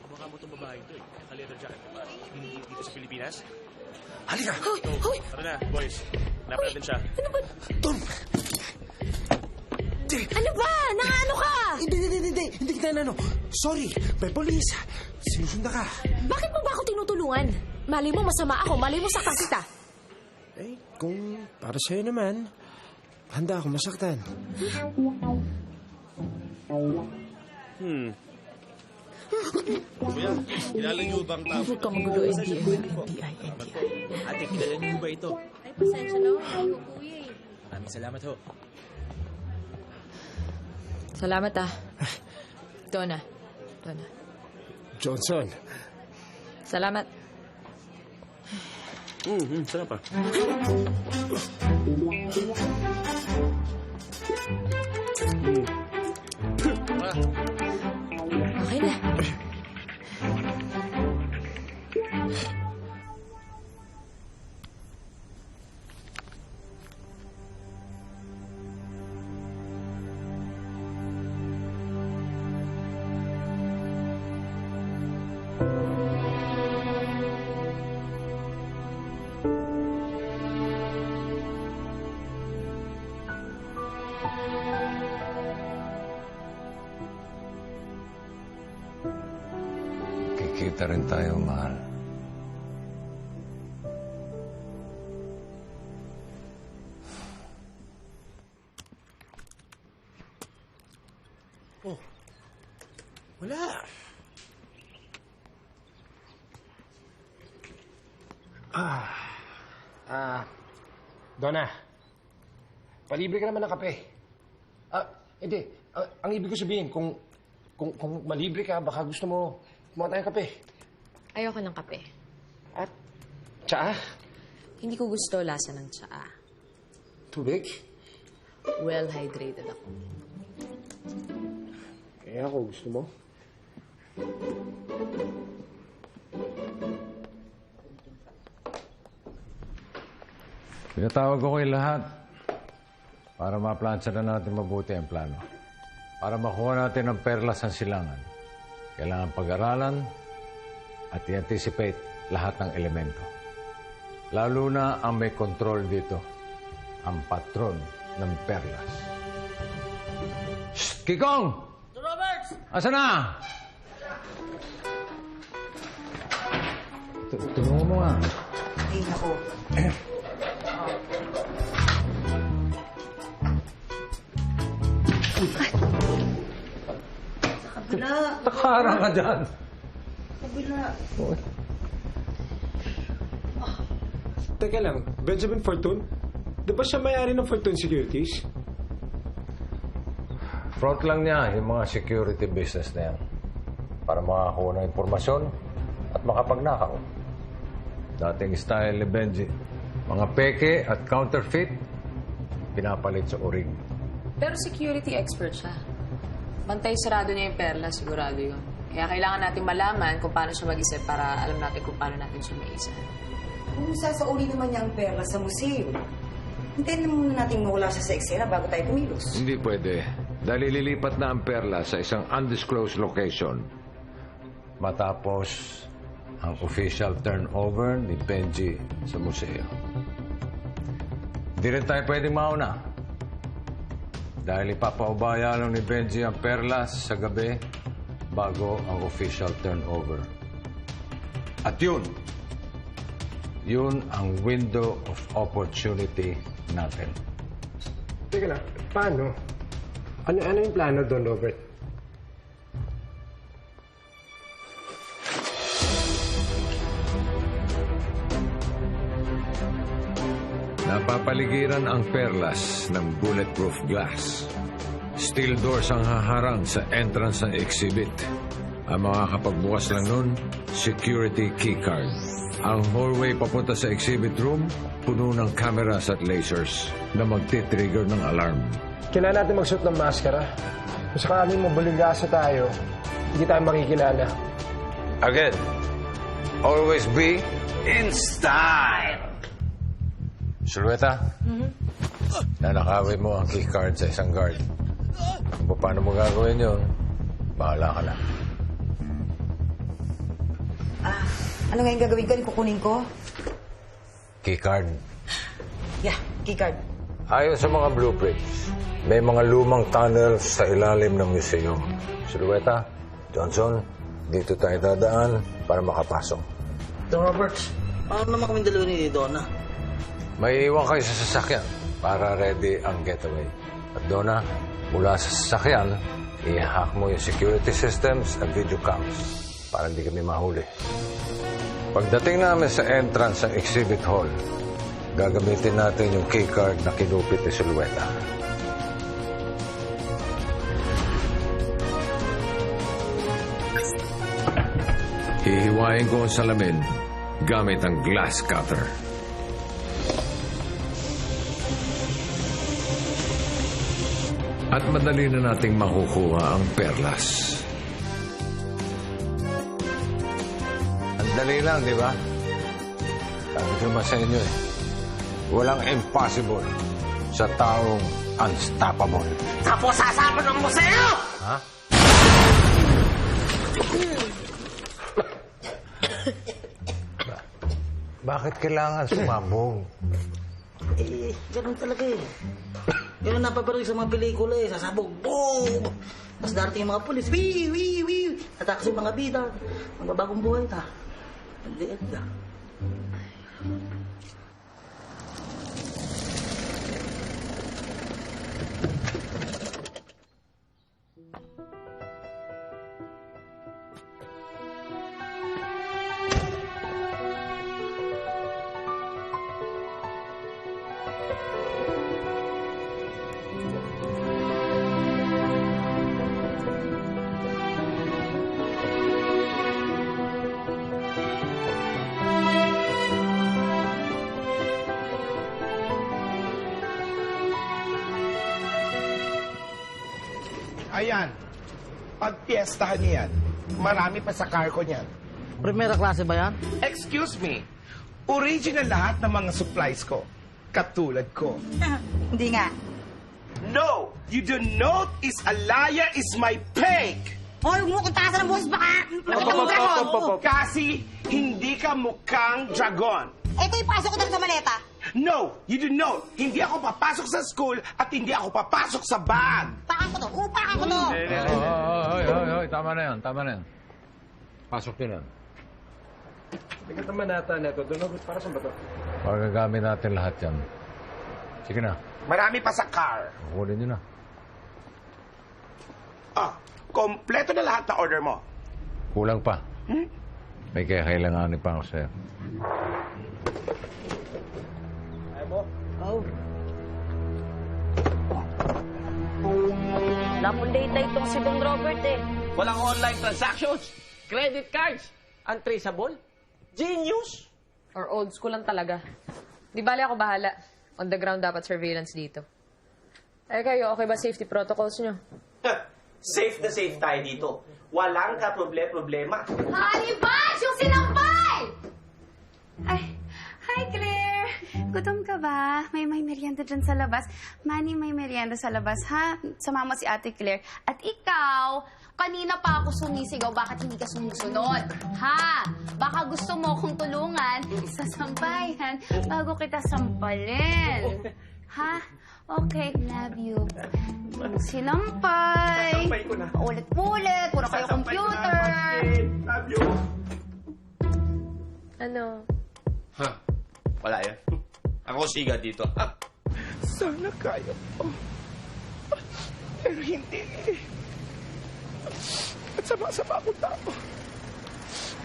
Kamukha mo itong babae ito eh. Naka-leather jacket pa. Hindi dito sa Pilipinas. Halika! Hoy! Hoy! Tara na, boys. Hanapin natin siya. Ano ba? Don! Ano ba? Nangano ka? Hindi kita na, Sorry, may polis. Sinusunda ka. Bakit mo ba ako tinutulungan? Mali mo masama ako, mali mo saktan kita. Eh, kung para sa'yo naman, handa ako masaktan. Kuya, kilala niyo bang tao? Huwag ka magulo, NBI. Ate, kilala niyo ba ito? Ay, pasensya na. Hindi ko kuya eh. Maraming salamat ho. Salamat Donna. Johnson. Salamat. Sarap pa. Okay na. Kikita rin tayo, mahal. Oh. Wala. Donna. Palibre ka naman ng kape. Hindi. Ang ibig ko sabihin, kung malibre ka, baka gusto mo kumain tayong kape. Ayoko ng kape. At tsaa? Hindi ko gusto lasa ng tsaa. Tubig? Well hydrated ako. Kaya ako gusto mo? Pinatawag ko kayo lahat para maplansya na natin mabuti ang plano. Para makuha natin ang perlas ng silangan, kailangan pag-aralan at i-anticipate lahat ng elemento. Lalo na ang may control dito, ang patron ng perlas. Shh! Kikong! Roberts! Asa na? Tulungan mo nga. Ay, nako. Kabila. Takarang ka dyan. Kabila. Teka lang, Benjamin Fortune? Di ba siya may-ari ng Fortune Securities? Front lang niya yung mga security business na yan para makakuha ng impormasyon at makapagnakaw. Dating style ni Benji, mga peke at counterfeit, pinapalit sa orig. Pero security expert siya. Bantay sarado niya yung perla, sigurado yun. Kaya kailangan natin malaman kung paano siya mag-isip para alam natin kung paano natin siya maisip. Kung sasauli naman niya ang perla sa museo, hintayin na muna natin mawala siya sa eksena bago tayo kumilos. Hindi pwede. Dahil ililipat na ang perla sa isang undisclosed location. Matapos ang official turnover ni Benji sa museo. Hindi rin tayo pwedeng mauna. Dahil ipapaubaya lang ni Benji ang perlas sa gabi bago ang official turnover. At yun ang window of opportunity natin. Teka lang, paano? Ano yung plano doon, Robert? Napapaligiran ang perlas ng bulletproof glass. Steel doors ang haharang sa entrance ng exhibit. Ang makakapagbukas lang nun, security keycard. Ang hallway papunta sa exhibit room, puno ng cameras at lasers na magtitrigger ng alarm. Kailangan natin magsuot ng maskara. Kung sakaling mabuligasa tayo, hindi tayo makikilala. Again, always be in style! Sulweta, nanakawin mo ang keycard sa isang guard. Kung paano mo gagawin yun, bahala ka na. Ano nga yung gagawin ko? Kukunin ko? Keycard. Yeah, keycard. Ayon sa mga blueprints, may mga lumang tunnels sa ilalim ng museum. Sulweta, Johnson, dito tayo dadaan para makapasok. Ito, Roberts. Paano naman kami dalawa ni Donna? May iwan kayo sa sasakyan para ready ang getaway. At Donna, mula sa sasakyan, i-hack mo yung security systems at video cams para hindi kami mahuli. Pagdating namin sa entrance ng exhibit hall, gagamitin natin yung keycard na kinupit ni Sulweta. Hihiwain ko ang salamin gamit ang glass cutter. At madali na nating makukuha ang perlas. Ang dali lang, di ba? Sabi ko naman sa inyo walang impossible sa taong unstoppable. Tapos sasama ng museo! Ha? Bakit kailangan sumabog? Ganun talaga eh. Ganun napaparoy sa mga pelikula eh. Sasabog, boom! Tapos darating yung mga pulis, wii, wii, wii! Atakas yung mga bida. Mga bagong buhay ta. Ang liit ka. Ayan. Pagpiestahan niyo yan. Marami pa sa car ko niyan. Primera klase ba yan? Excuse me. Original lahat ng mga supplies ko. Katulad ko. Hindi nga. No! You do not is Alaya is my peg! Hoy, huwag mo kong taasan ng boses baka! Kasi hindi ka mukhang dragon. Ito ipasok ko sa maleta. No! You do not! Hindi ako papasok sa school at hindi ako papasok sa bag! Upakan ko to! Upakan ko to! Hoy, tama na yan, tama na yan. Pasok yun yan. Bigat naman nata neto. Doon para sa bato. Pagagamit natin lahat yan. Sige na. Marami pa sa car. Kunin nyo na. Kompleto na lahat na order mo. Kulang pa. May kailanganin pa ako sa'yo. Ayaw mo? Oh. Lapon data itong si Don Robert eh. Walang online transactions, credit cards, untraceable. Genius! Or old school lang talaga. Di bali ako bahala. On the ground dapat surveillance dito. Eh kayo, okay ba safety protocols nyo? Safe na safe tayo dito. Walang ka-problema. Honey Bunch! Yung sinampay! Ay, hi Claire! Gutom ka ba? May merienda dyan sa labas. Manny, may merienda sa labas, ha? Sumama si Ate Claire. At ikaw, kanina pa ako sumisigaw, bakit hindi ka sumusunod? Ha? Baka gusto mo kong tulungan sa sampayan bago kita sampalin. Ha? Okay, love you. Sinampay. Sasampay ko na. Ulit-ulit. Puro kayo computer. Love you. Ano? Ha? Wala yan. Ako siga dito. Sana kaya ko. Pero hindi. At sama-sama akong tao.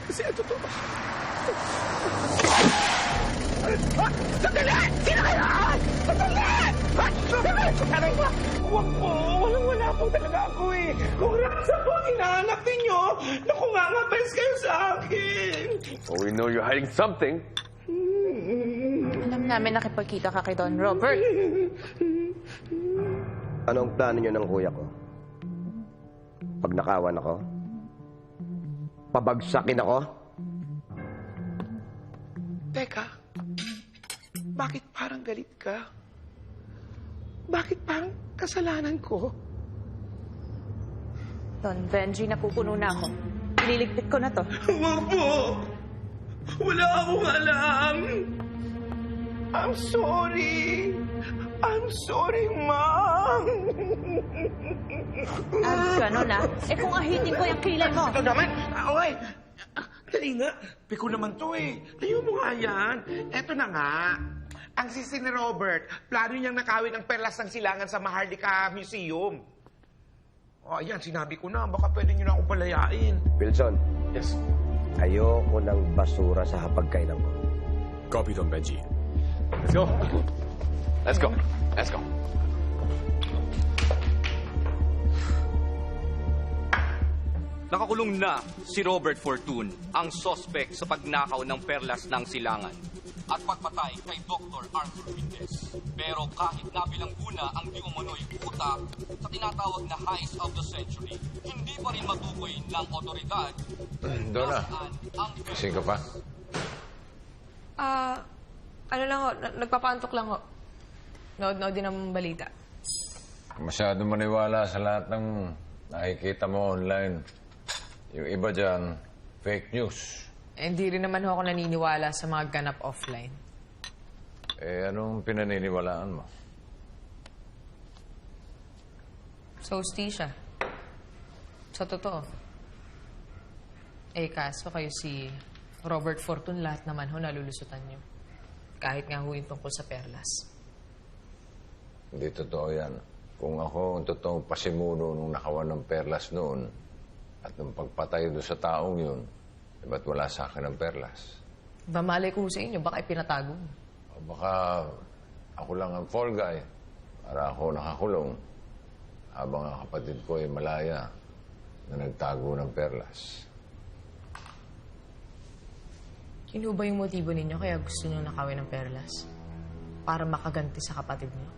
Kasi ito to. Sandali! Sino kayo? Sandali! Aray ko! Huwag po! Walang-wala po talaga ako eh. Kung rasa po ang hinahanap ninyo, naku nga nga, best kayo sa akin. Well, we know you're hiding something. Alam namin nakipagkita ka kay Don Robert. Anong plano niyo ng kuya ko? Pag nakawan ako? Pabagsakin ako? Teka, bakit parang galit ka? Bakit parang kasalanan ko? Don Benji, napupuno na ako. Ililigpit ko na to. Huwag po! Wala akong alam! I'm sorry! I'm sorry, Mom! Ganun na? Eh kung ahitin ko yung kilay mo. Ito naman! Okay! Dali nga! Piko naman to eh. Tayo mo nga yan. Eto na nga. Ang sisi ni Robert, plano niyang nakawin ang perlas ng silangan sa Maharlika Museum. O, ayan, sinabi ko na. Baka pwede niyo na akong palayain. Wilson. Yes. Ayoko ng basura sa hapagkainan ko. Copy, Don Benji. Let's go. Let's go. Let's go. Nakakulong na si Robert Fortun, ang sospek sa pagnakaw ng perlas ng silangan at pagpatay kay Dr. Arthur Mendez. Pero kahit nabilanggo ang di umano'y utak sa tinatawag na heist of the century, hindi pa rin matukoy ng otoridad. Donna, gising ka pa? Ano lang ho, nagpapantok lang ho. Nood din ang balita. Masyado maniwala sa lahat ng nakikita mo online. Yung iba dyan, fake news. Hindi rin naman ho ako naniniwala sa mga ganap offline. Eh, anong pinaniniwalaan mo? So, siya. Sa totoo. Eh, kaso kayo si Robert Fortun, lahat naman ho nalulusutan niyo. Kahit nga ho yung tungkol sa perlas. Hindi totoo yan. Kung ako ang totoong pasimuno nung nakawan ng perlas noon, at nung pagpatay doon sa taong yun, eh, ba't wala sa akin ng perlas? Ba, malay ko sa inyo, baka ipinatago mo. O baka ako lang ang fall guy para ako nakakulong habang ang kapatid ko ay malaya na nagtago ng perlas. Sino ba yung motibo ninyo kaya gusto nyo nakawin ng perlas? Para makaganti sa kapatid niyo?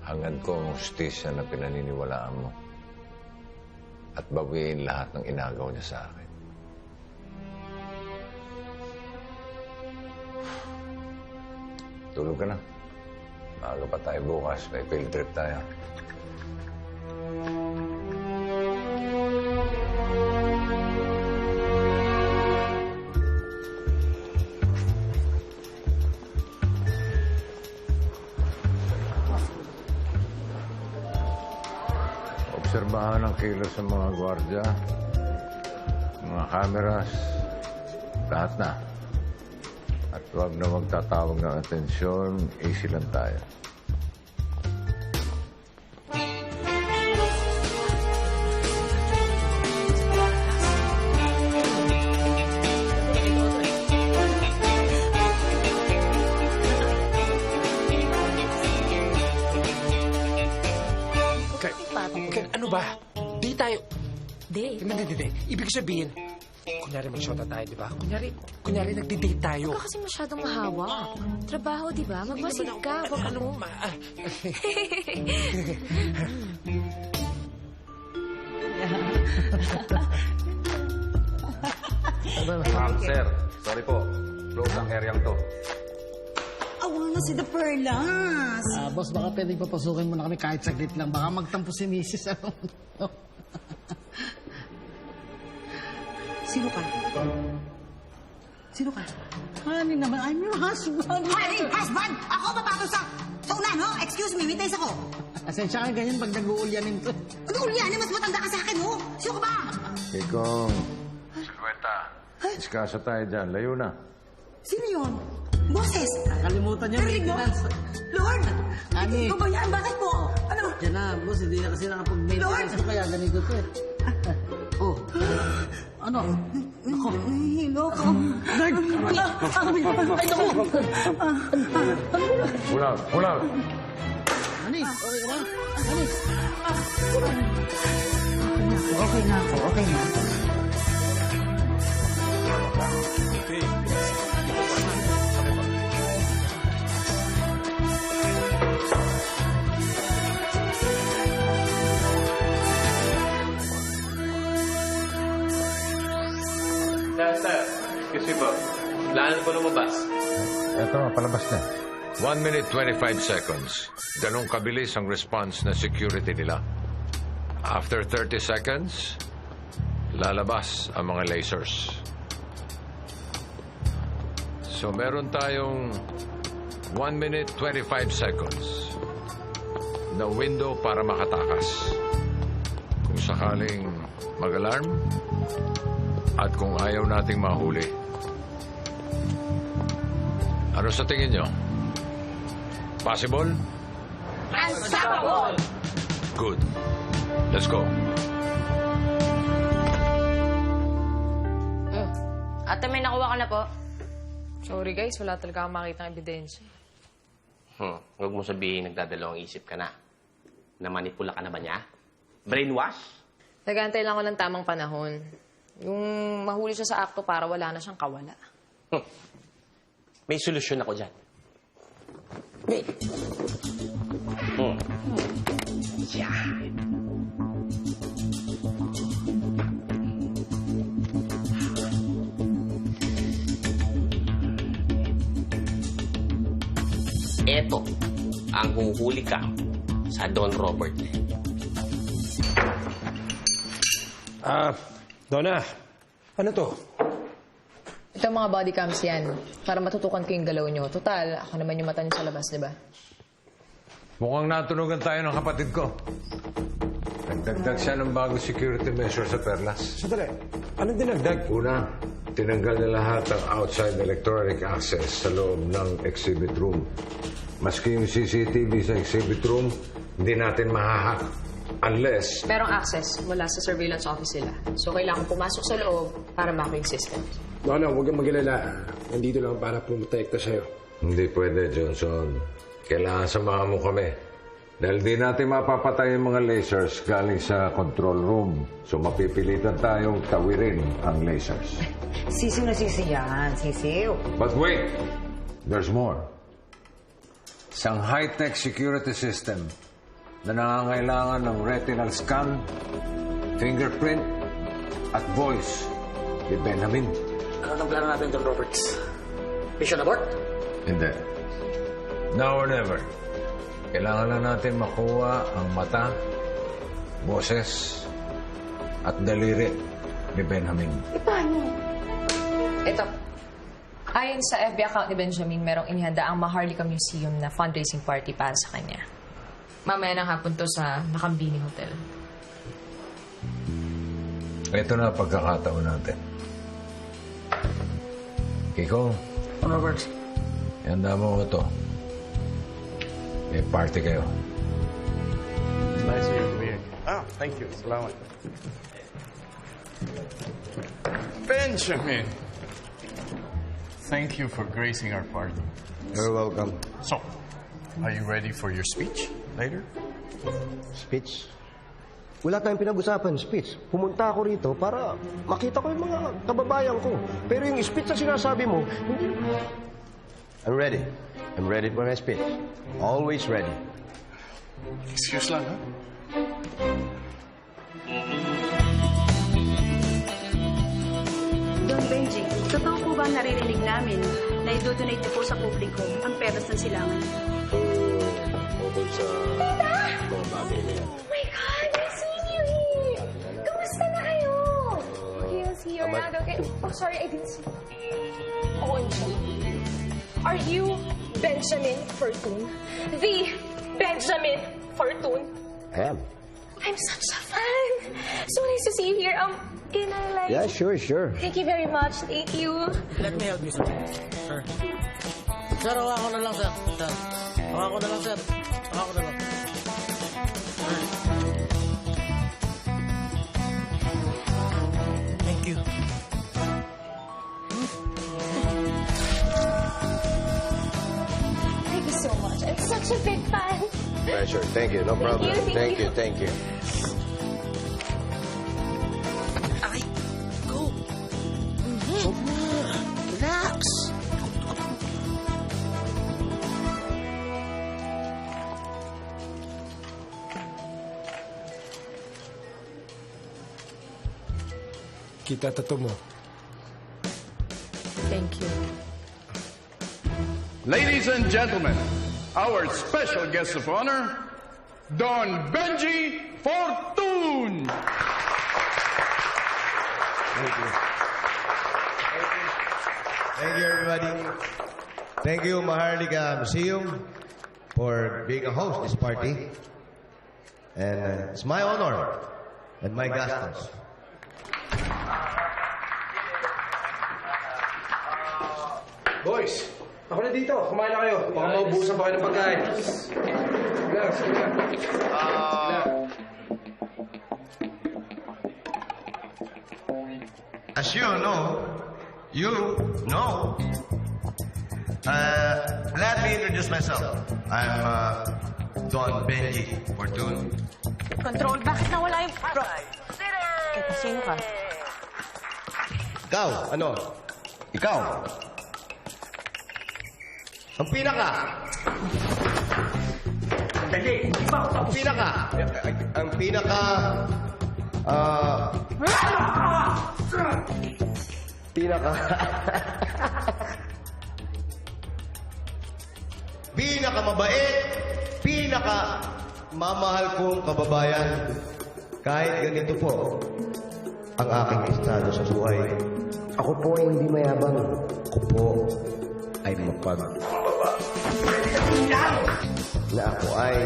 Hangad ko ang hustisya na pinaniniwalaan mo. at bawiin lahat ng inagaw niya sa akin. Tulog ka na. Maaga pa tayo bukas. May field trip tayo. Obserbahan ang kilos ng mga gwardya, mga cameras, lahat na. At huwag na magtatawag ng atensyon, easy lang tayo. Ano ba? Di tayo... Hindi. Ibig sabihin, kunyari mag-shota tayo, di ba? Kunyari nagdi-date tayo. Huwag ka kasi masyadong mahawak. Trabaho, di ba? Magmasid ka. Huwag ano. Sir, sorry po. Close ang areang to. Awa na si The Perlas. Boss, baka pwedeng papasukin mo na kami kahit saglit lang. Baka magtampo si Mrs. Sino ka? Sino ka? Honey naman, I'm your husband. Honey, husband? Ako papatol sa una, no? Excuse me, may tayo ako. Asensya ka ganyan pag nag-uulyanin to. Ano ulyanin? Mas matanda ka sa akin, no? Sino ka ba? Ikong, Silveta, iskasa tayo dyan. Layo na. Sino yun? Boses! Kalimutan niya Narinig mo? maintenance. Lord! Ani. Ikaw ba yan? Bakit po? Ano? Diyan na, boss. Hindi na kasi nakapag-maintenance ko kaya ganito to eh. Oh. Ano? Ako. Nahihilo ko. Guard! Ay, naku! Pulang! Ani, okay ka ba? Ani. Okay na ako. Sir, excuse me po. Laan po lumabas. Eto, palabas na. 1 minute 25 seconds. Ganong kabilis ang response na security nila. After 30 seconds, lalabas ang mga lasers. So meron tayong 1 minute 25 seconds na window para makatakas. Kung sakaling mag-alarm at kung ayaw nating mahuli. Ano sa tingin nyo? Possible? Unstoppable! Good. Let's go. Ate, may nakuha ka na po. Sorry guys, wala talaga akong makita ng ebidensya. Huwag mo sabihin nagdadalawang isip ka na. Namanipula ka na ba niya? Brainwash? Nag-aantay lang ako ng tamang panahon. Yung mahuli siya sa akto para wala na siyang kawala. May solusyon ako dyan. Yan. Eto ang huhuli ka sa Don Robert. Donna, ano to? Ito mga body cams yan. Para matutukan ko yung galaw nyo. Total, ako naman yung mata niyo sa labas, di ba? Mukhang natunugan tayo ng kapatid ko. Nagdagdag siya ng bagong security measure sa Perlas. Sandali, anong dinagdag? Una, tinanggal na lahat ng outside electronic access sa loob ng exhibit room. Maski yung CCTV sa exhibit room, hindi natin mahahack. Unless... Merong access mula sa surveillance office sila. So, kailangan pumasok sa loob para mako yung system. No, huwag kang mag-alala. Nandito lang para pumotekta sa'yo. Hindi pwede, Johnson. Kailangan samahan mo kami. Dahil di natin mapapatay yung mga lasers galing sa control room. So mapipilitan tayong tawirin ang lasers. Sisiw na sisi yan. Sisiw. But wait! There's more. Isang high-tech security system na nangangailangan ng retinal scan fingerprint at voice ni Benjamin. Ano nang plano natin, Don Roberts? Mission abort? Hindi. Now or never. Kailangan na natin makuha ang mata, boses, at daliri ni Benjamin. Paano? Ito. Ayon sa FB account ni Benjamin, merong inihanda ang Maharlika Museum na fundraising party para sa kanya. Mamaya ng hapon to sa Nakambini Hotel. Ito na pagkakataon natin. Kiko. Roberts. Ihanda mo ito. May party kayo. It's nice of you to be here. Ah, thank you. Salamat. Benjamin, thank you for gracing our party. You're welcome. So, are you ready for your speech later? Speech? Wala tayong pinag-usapan, speech. Pumunta ako rito para makita ko yung mga kababayan ko. Pero yung speech na sinasabi mo, hindi... I'm ready. I'm ready for my speech. Always ready. Excuse lang, ha? Don Benji, totoo po ba ang naririnig namin na idodonate niyo po sa publiko ang pera ng silangan? Tungkol sa mga bagay na yan. Oh my God, I've seen you here! Kamusta na kayo? Okay, I'll see you around, okay? Oh, sorry, I didn't see. OMG. Are you Benjamin Fortune? The Benjamin Fortune? I am. I'm such a fan. So nice to see you here. Can I like... Yeah, sure. Thank you very much. Thank you. Let me help you, sir. Sir. Sir, hawa ko na lang, sir. Sir. Hawa ko na lang, sir. Hawa ko na lang. Thank you. Thank you so much. I'm such a big fan. Sure. Thank you. No problem. Thank you. Thank you. Go. Relax. Kita tato mo. Thank you. Ladies and gentlemen, our special guest of honor, Don Benji Fortune! Thank you. Thank you, everybody. Thank you, Maharlika Museum, for being a host this party. And it's my honor and my gastos. Boys, ako na dito. Kumain na kayo. Baka maubusan pa kayo ng pagkain. Sige na. As you know, let me introduce myself. I'm Don Benji Fortune. Control, bakit nawala yung... Ito, sino ka? Ikaw, ano? Ikaw. Ang pinaka. Ang pinaka. Pinaka mabait, pinaka mamahal kong kababayan. Kahit ganito po ang aking estado sa buhay. Ako po ay hindi mayabang. Ako po ay mapagpababa. Na ako ay...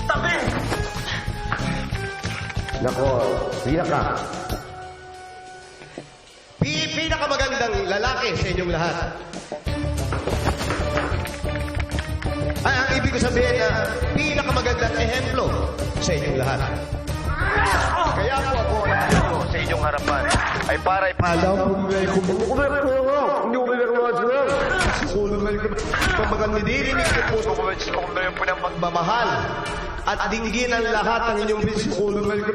Tabi! Nako, pinaka. Pinakamagandang lalaki sa inyong lahat. Ay, ang ibig ko sabihin na pinakamagandang ehemplo sa inyong lahat. Kaya po ako nandito sa inyong harapan ay para ipalaw po may kumukulit ko yung hindi ko pinagawa sila. Sukulumel ko pamagang nidirinig ko po sa kumayon po ng pagmamahal at dinggin ang lahat ng inyong sukulumel ko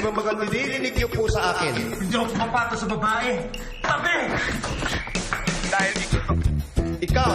pamagang nidirinig niyo po sa akin. Hindi ako papato sa babae. Tabi! Dahil ikaw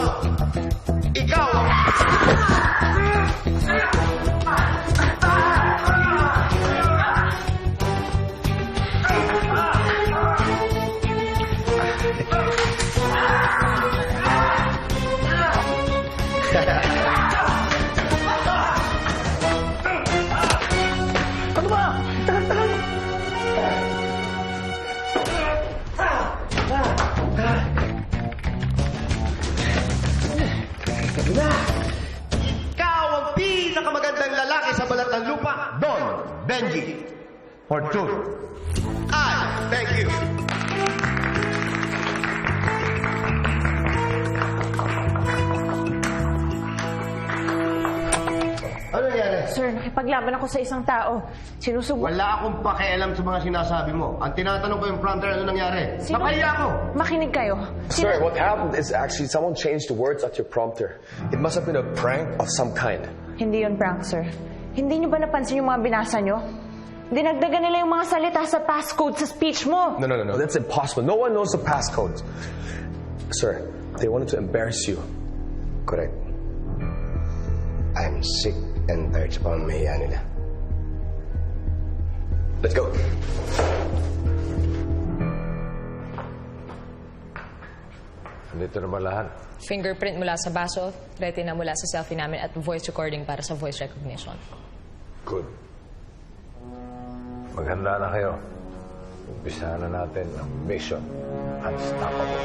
or truth? Thank you. Ano nangyari? Sir, nakipaglaban ako sa isang tao. Sinusubo... Wala akong pakialam sa mga sinasabi mo. Ang tinatanong ko yung prompter, ano nangyari? Napahiya ako! Makinig kayo. Sir, what happened is actually someone changed the words at your prompter. It must have been a prank of some kind. Hindi yun prank, sir. Hindi niyo ba napansin yung mga binasa niyo? Dinagdagan nila yung mga salita sa passcode sa speech mo. No. That's impossible. No one knows the passcodes. Sir, they wanted to embarrass you. Correct. I'm sick and tired sa pamamahiya nila. Let's go. Andito na ba lahat? Fingerprint mula sa baso, retina mula sa selfie namin at voice recording para sa voice recognition. Good. Maghanda na kayo. Umpisahan na natin ang mission Unstoppable.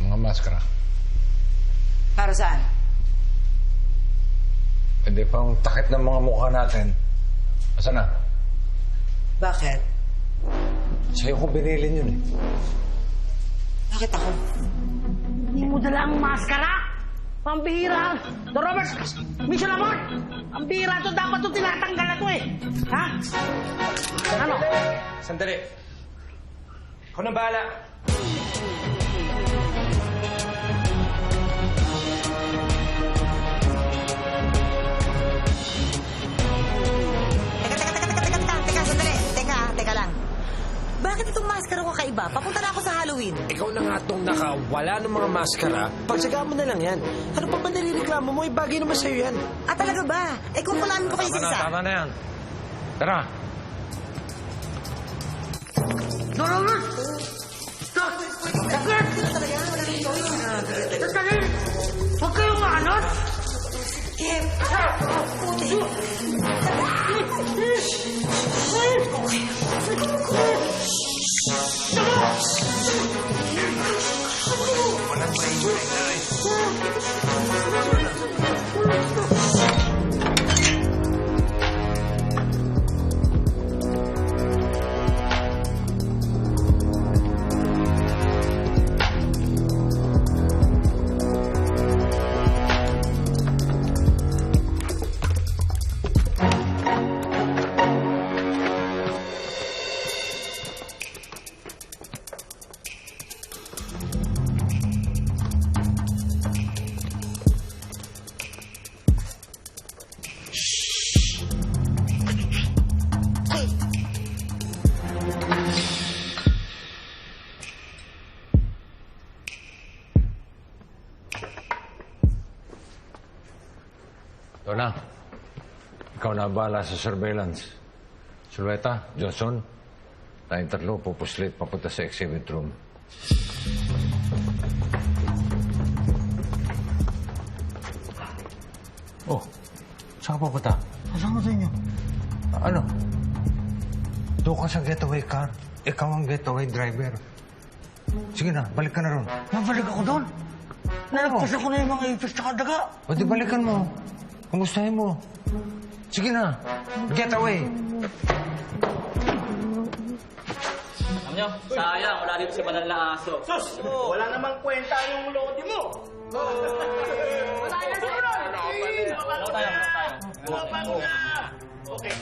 Mga maskara. Para saan? Hindi pa ang takip ng mga mukha natin. Asa na? Bakit? Sa'yo ko binilin yun eh. Bakit ako? Hindi mo dala ang maskara? Pambihira! The Robert! Mission abort! Ang bihira to, dapat to tinatanggal na to eh! Ha? Ano? Sandali. Ako na bahala. Teka lang. Bakit itong maskara ko kaiba? Papunta na ako sa Halloween. Ikaw na nga itong nakawala ng mga maskara. Pagsagaan mo na lang yan. Ano pa ba nalireklamo mo? Bagay naman sa'yo yan. Ah, talaga ba? Eh, kung kulamin ko kayo sa isa. Tama na yan. Tara. No! Stop! Agad! Sandali! Huwag kayong maanot! Donna, ikaw na bahala sa surveillance. Sulweta, Johnson, tayong tatlo pupuslit papunta sa exhibit room. Oh, saan ka pupunta? Kasama sa inyo. Ano? Doon ka sa getaway car. Ikaw ang getaway driver. Sige na, balik ka na ron. Mabalik ako doon. Nalagpas ako na yung mga ipis tsaka daga. O di balikan mo. Kumustahin mo. Sige na, getaway. Alam nyo, sayang, wala dito si banal na aso. Sus! Wala namang kwenta yung lodi mo. Wala yan siguro! Ano tayo? Okay.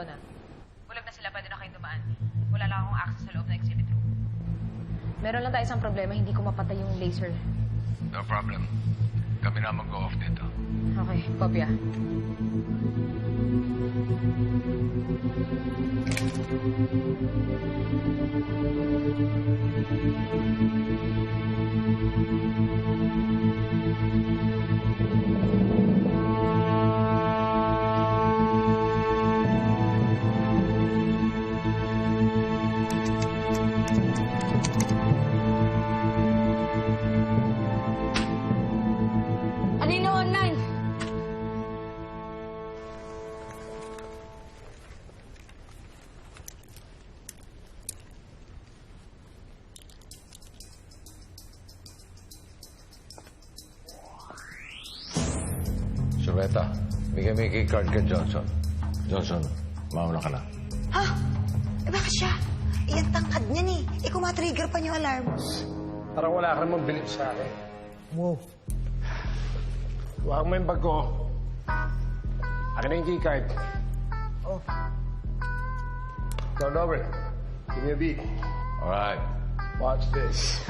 Donna. Bulag na sila, pwede na kayong dumaan. Wala lang akong access sa loob ng exhibit room. Meron lang tayo isang problema, hindi ko mapatay yung laser. No problem. Kami na mag-go-off dito. Okay, kopya. Anino online? Soreta, bigyan mo yung keycard kay Johnson. Johnson, mauna ka na. Ha? Eh bakit siya? Iyan tangkad niyan eh. Eh kung matrigger pa niyo alarm. Parang wala ka namang bilib sa akin. Mo. Huwag mo yung bag ko. Akin na yung keycard. Oh. Go, Robert. Give me a beat. All right. Watch this.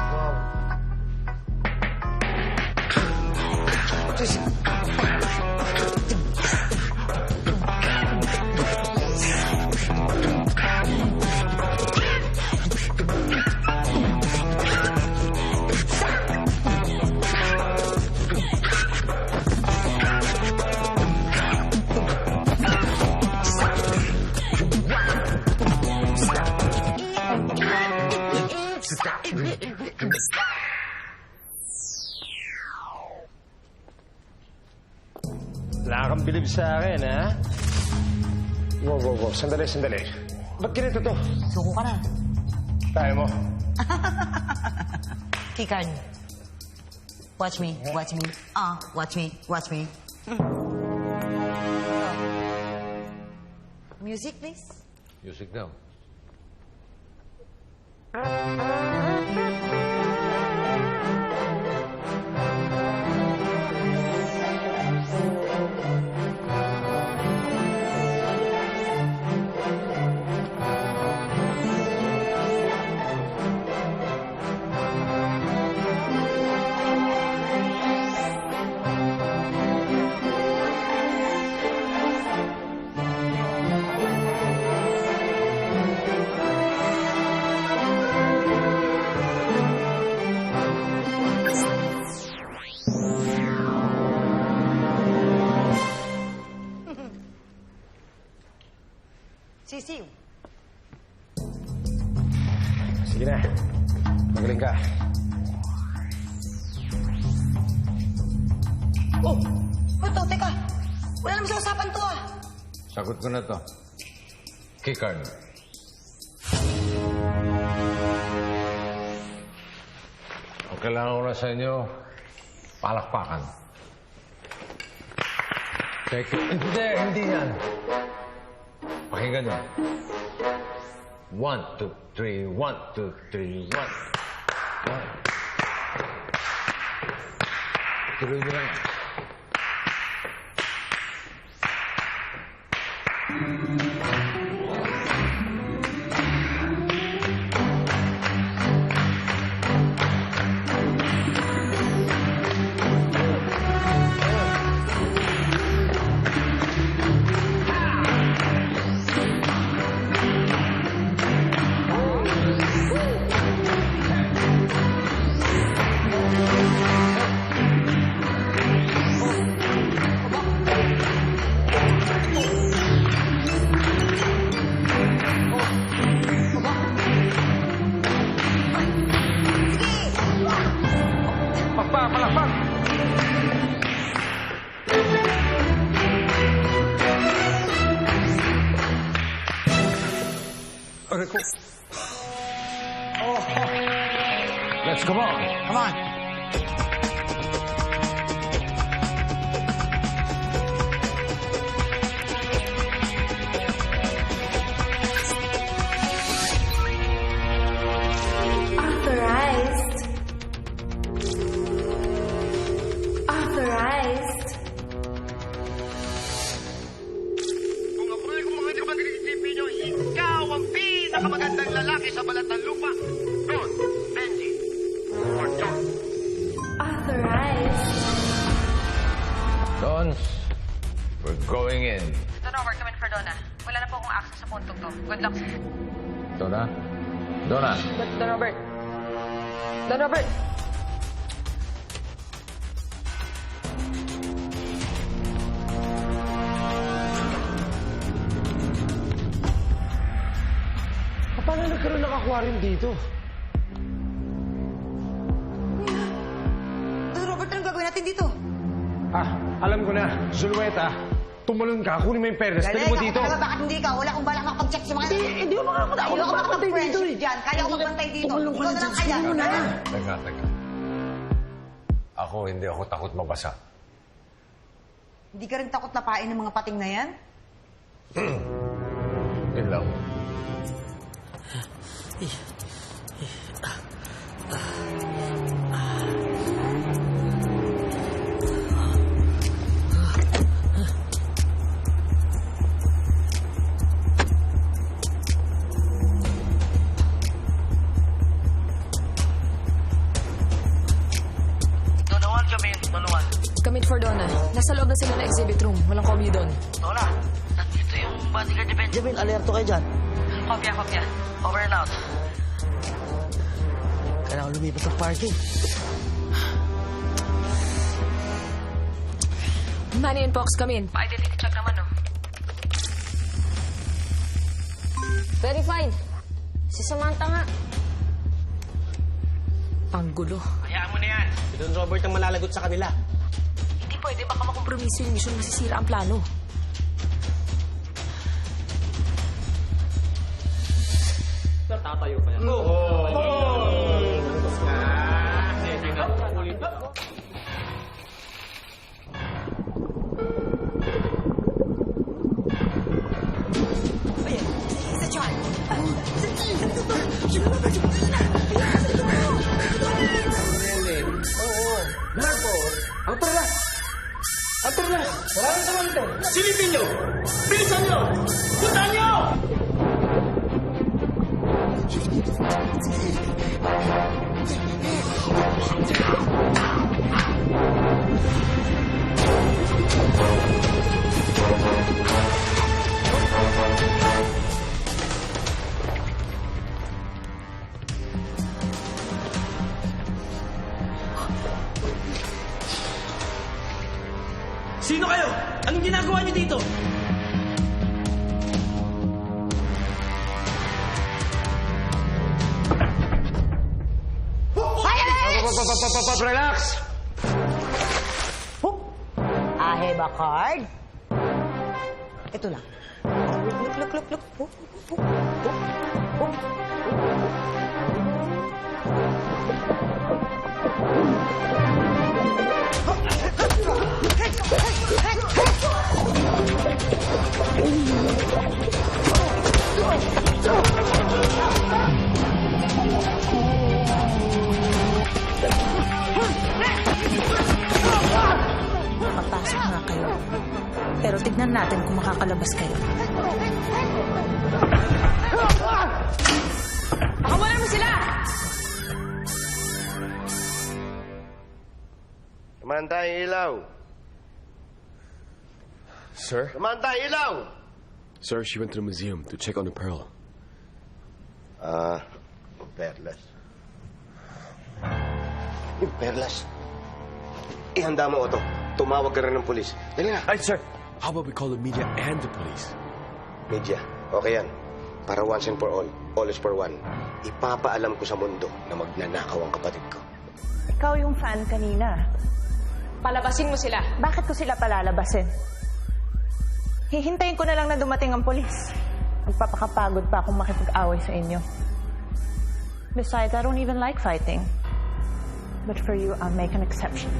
Wala kang bilib sa akin, ha? Wow. Sandali. Ba't ganito to? Suko ka na. Tayo mo. Keycard. Watch me. Watch me. Music, please. Music daw. Sisiw. Sige na. Magaling ka. Oh! Ito, teka. Wala naman sa usapan to ah. Sagot ko na to. Keycard. Ang kailangan ko na sa inyo, palakpakan. Hindi yan. Pakinggan nyo. 1, 2, 3, 1, 2, 3, 1. Tuloy nyo lang. Let's come on. Come on. Authorized. Kung ako ay kumakit ka ba ng lalaki sa balat ng lupa. Don, Benji, or John. Authorized. Dons, we're going in. Don Robert, come in for Donna. Wala na po akong access sa puntong to. Good luck. Donna? Donna? Don Robert. Don Robert! Paano nagkaroon ng aquarium dito? Don Robert, anong gagawin natin dito? Alam ko na. Zulueta, tumalon ka. Kunin mo yung perlas. Dali mo dito. Talaga, bakit hindi ka? Wala akong balak makapag-check sa mga... Hindi mo makakapag-check. Wala akong makapag-friendship dyan. Kaya ako magbantay dito. Tumalong ka na dyan. Siguro na. Teka. Hindi ako takot mabasa. Hindi ka rin takot na pain ng mga pating na yan? Yun lang. Come in for Donna. Nasa loob na sila ng exhibit room. Walang commute doon. Lola, nandito yung bodyguard ni Benjamin. Alerto kayo dyan. Kopya. Over and out. Kailangan lumipat ng parking. Manny and Fox, come in. Pa-identity check naman, no? Verified. Si Samantha nga. Panggulo. Hayaan mo na yan. Si Don Robert ang malalagot sa kanila. Hindi pwede. Baka makompromiso yung mission. Masisira ang plano. Tatayo pa yan. Silipin nyo! Bilisan nyo! Puntahan nyo! Sino kayo? Anong ginagawa niyo dito? Relax! I have a card. Ito lang. Look. Papasok nga kayo. Pero tignan natin kung makakalabas kayo. Pakawalan mo sila! Samantha, ilaw. Sir? Samantha, ilaw! Sir, she went to the museum to check on the pearl. Perlas. Yung perlas. Ihanda mo, Otto. Tumawag ka rin ng polis. Dali na. Right, sir. How about we call the media and the police? Media. Okay yan. Para once and for all is for one. Ipapaalam ko sa mundo na magnanakaw ang kapatid ko. Ikaw yung fan kanina. Palabasin mo sila. Bakit ko sila palalabasin? Hihintayin ko na lang na dumating ang polis. Magpapakapagod pa akong makipag-away sa inyo. Besides, I don't even like fighting. But for you, I'll make an exception.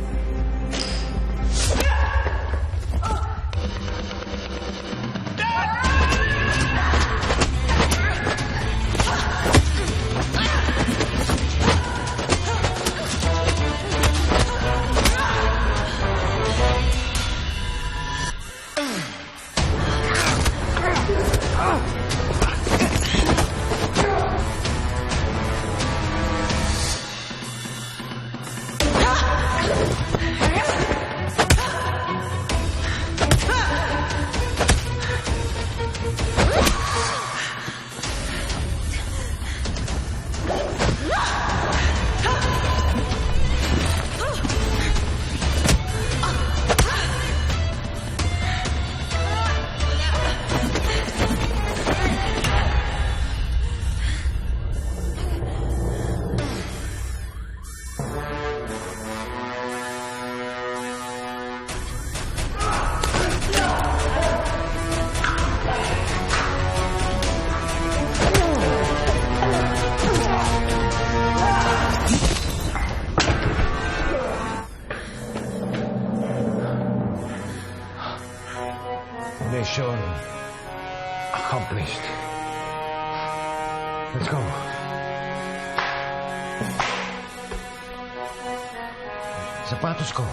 Sapatos ko.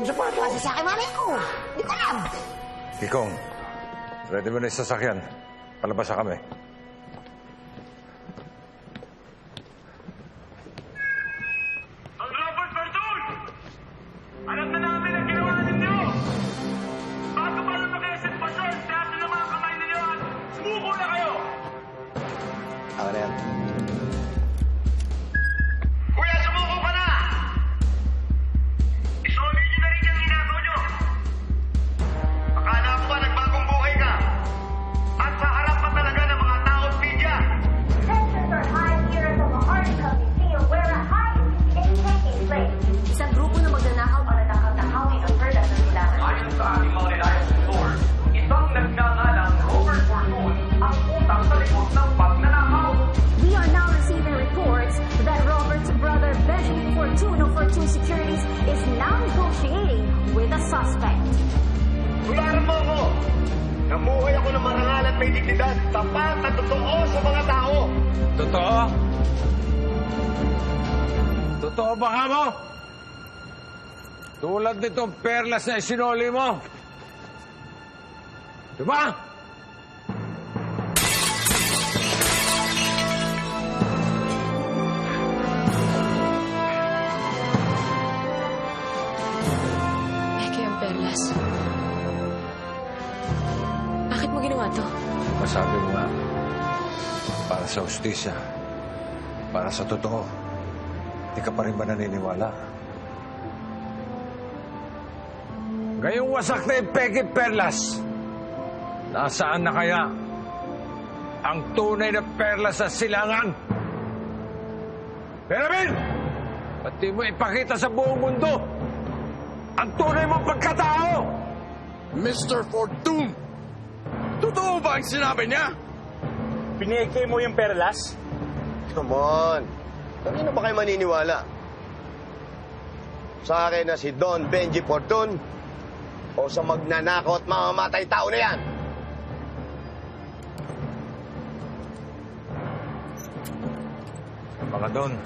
Sapatos! Kasi sa akin, malay ko. Di ko alam. Kikong, ready mo na yung sasakyan. Palabas na kami. Ang Robert Verdun! Alam na namin ang ginawa ninyo! Bago pa lumaki ang sitwasyon, lahat na mga kamay ninyo at sumuko na kayo! Ako na yan. Kuya, sumuko ka na! Isolid nyo na rin yung ginagawa nyo! Akala ko ba nagbagong buhay ka? At sa harap pa talaga ng mga taong media! Tensions are high here at the Maharlika Museum where a heist is taking place. Isang grupo na magnanakaw para nakakahawin ang perlas ng silangan. Ayon sa ating mga reliance source, isang nagngangalang Robert Fortun ang utang sa likod ng pagnanakaw. We are now receiving reports that Robert's brother Benjamin Fortun of Fortun Securities is now negotiating with a suspect. Tularan mo ako! Namuhay ako ng marangal at may dignidad, tapat at totoo sa mga tao! Totoo? Totoo ba ka mo? Tulad nitong perlas na isinoli mo. Diba? Eke ang perlas. Bakit mo ginawa to? Masabi mo nga, para sa hustisya, para sa totoo, di ka pa rin ba naniniwala? Ngayong wasak na yung Peggy Perlas, nasaan na kaya ang tunay na perlas sa silangan? Benjamin! Ba't di mo ipakita sa buong mundo ang tunay mong pagkatao? Mr. Fortun! Totoo ba ang sinabi niya? Pineke mo yung perlas? Come on! Kanino ba kayo maniniwala? Sa akin na si Don Benji Fortun o sa magnanakaw at mamamatay tao na yan? Mga Don,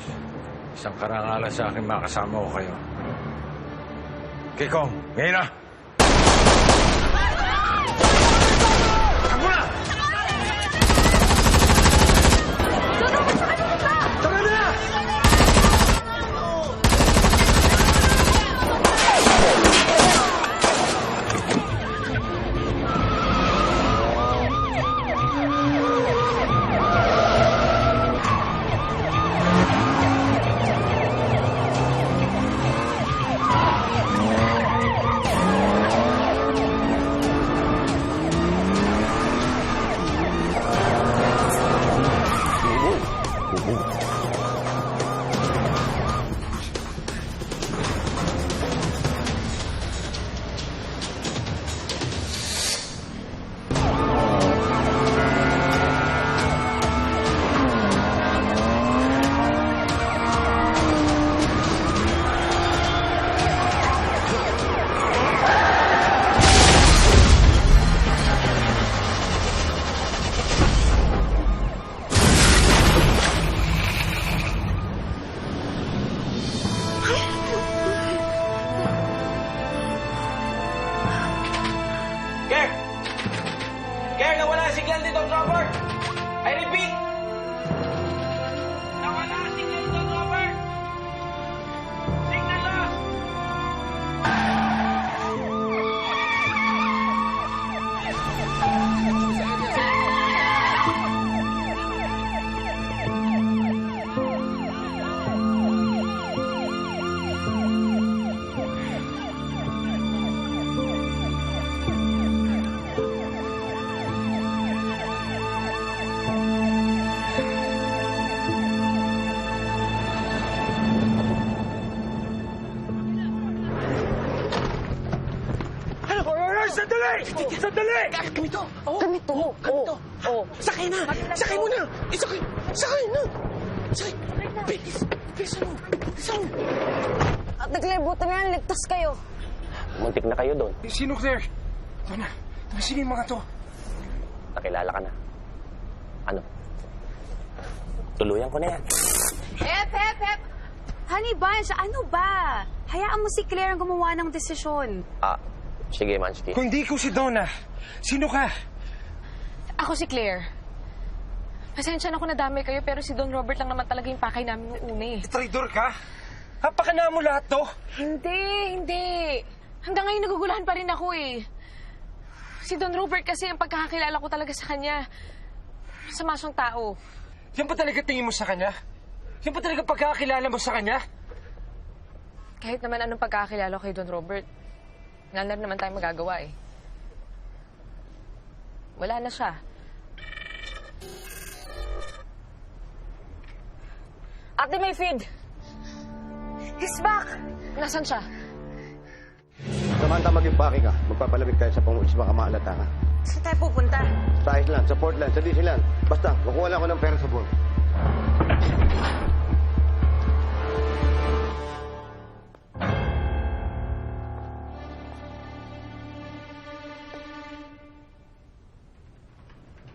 isang karangalan sa akin makasama ko kayo. Kikong, ngayon na! Takbo na! Tara na! Care, nawala ang signal dito, Robert! I repeat! Nawala ang signal dito, Robert! Signal lost! Sandali! Sandali! Kami to! Kami to! Oo. Sakay na! Sakay mo na! Sakay na! Sakay! Bilis! Bilisan mo! Bilisan mo! At naglibutan na yan, ligtas kayo. Muntik na kayo doon. Sino, Claire? Ito na. Sino yung mga to? Nakilala ka na. Ano? Tuluyan ko na yan. Hep! Honey Bunch, ano ba? Hayaan mo si Claire ang gumawa ng desisyon. Sige, Manchki. Kung hindi ko si Donna, sino ka? Ako si Claire. Pasensya na kung nadamay kayo, pero si Don Robert lang naman talaga yung pakay namin noong una eh. Traidor ka? Napakana mo lahat to? Hindi. Hanggang ngayon nagugulahan pa rin ako eh. Si Don Robert kasi ang pagkakakilala ko talaga sa kanya. Masama siyang tao. Yan ba talaga tingin mo sa kanya? Yan ba talaga pagkakakilala mo sa kanya? Kahit naman anong pagkakakilala ko kay Don Robert, nga lang naman tayo magagawa eh. Wala na siya. Ate Mayfield! He's back! Nasaan siya? Samantha mag-impake ka. Magpapalamig tayo sa pangulis, baka maalata ka. Saan tayo pupunta? Sa Iceland, sa Portland, sa Disneyland. Basta, kukuha lang ako ng pera sa buwan.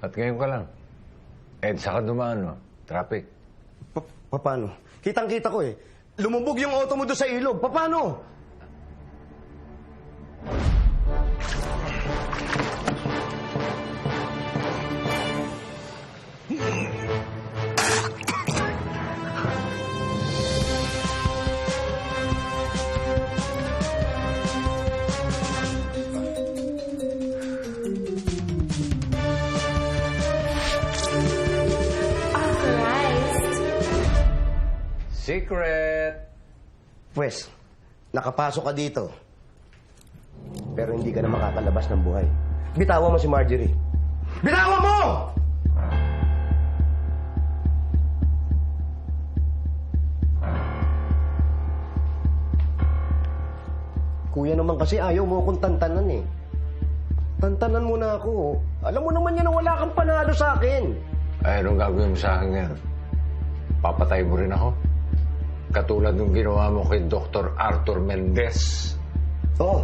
At ngayon ka lang. Saka dumaan, no? Traffic. Paano? Kitang-kita ko eh. Lumubog yung auto mo doon sa ilog. Paano? Secret! Pwes, nakapasok ka dito. Pero hindi ka na makakalabas ng buhay. Bitawan mo si Marjorie. Bitawan mo! Kuya naman kasi ayaw mo akong tantanan eh. Tantanan mo na ako. Alam mo naman yan na wala kang panalo sa akin. Ay, anong gagawin mo sa akin ngayon? Papatay mo rin ako? Katulad ng ginawa mo kay Dr. Arthur Mendez. Oo.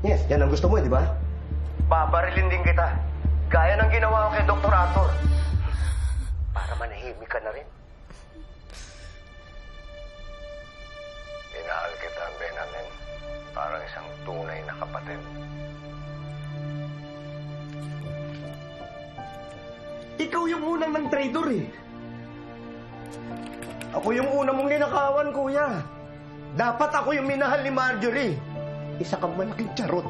Yes, yan ang gusto mo, di ba? Babarilin din kita. Gaya ng ginawa ko kay Dr. Arthur. Para manahimik ka na rin. Minahal kita, Benjamin. Parang isang tunay na kapatid. Ikaw yung unang ng traitor eh. Ako yung una mong ninakawan, kuya. Dapat ako yung minahal ni Marjorie. Isa kang malaking charot.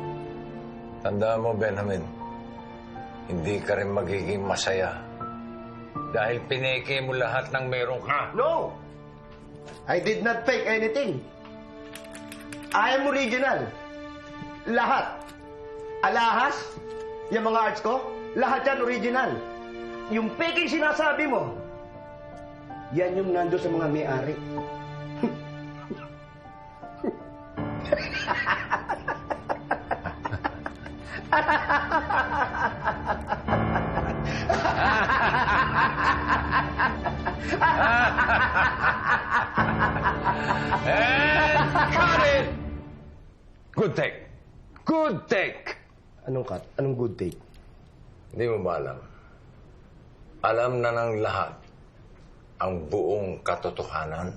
Tandaan mo, Benjamin, hindi ka rin magiging masaya. Dahil pineke mo lahat ng meron ka. No! I did not fake anything. I am original. Lahat. Alahas, yung mga arts ko, lahat yan original. Yung faking sinasabi mo, yan yung nando sa mga may-ari. And cut it! Good take. Good take! Anong cut? Anong good take? Hindi mo ba alam? Alam na ng lahat ang buong katotohanan.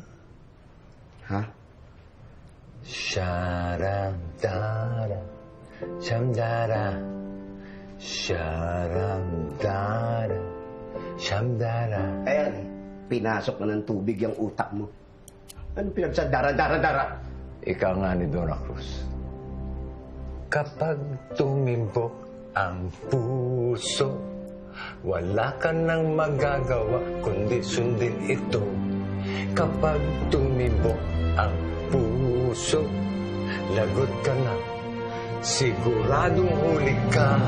Ha? Sharam-dara, shamdara, sharam-dara, shamdara. Ayan, pinasok na ng tubig yung utak mo. Ano pinagsadara-dara-dara? Ika nga ni Donna Cruz. Kapag tumimbok ang puso, wala ka nang magagawa kundi sundin ito. Kapag tumibok ang puso, lagot ka na, siguradong huli ka.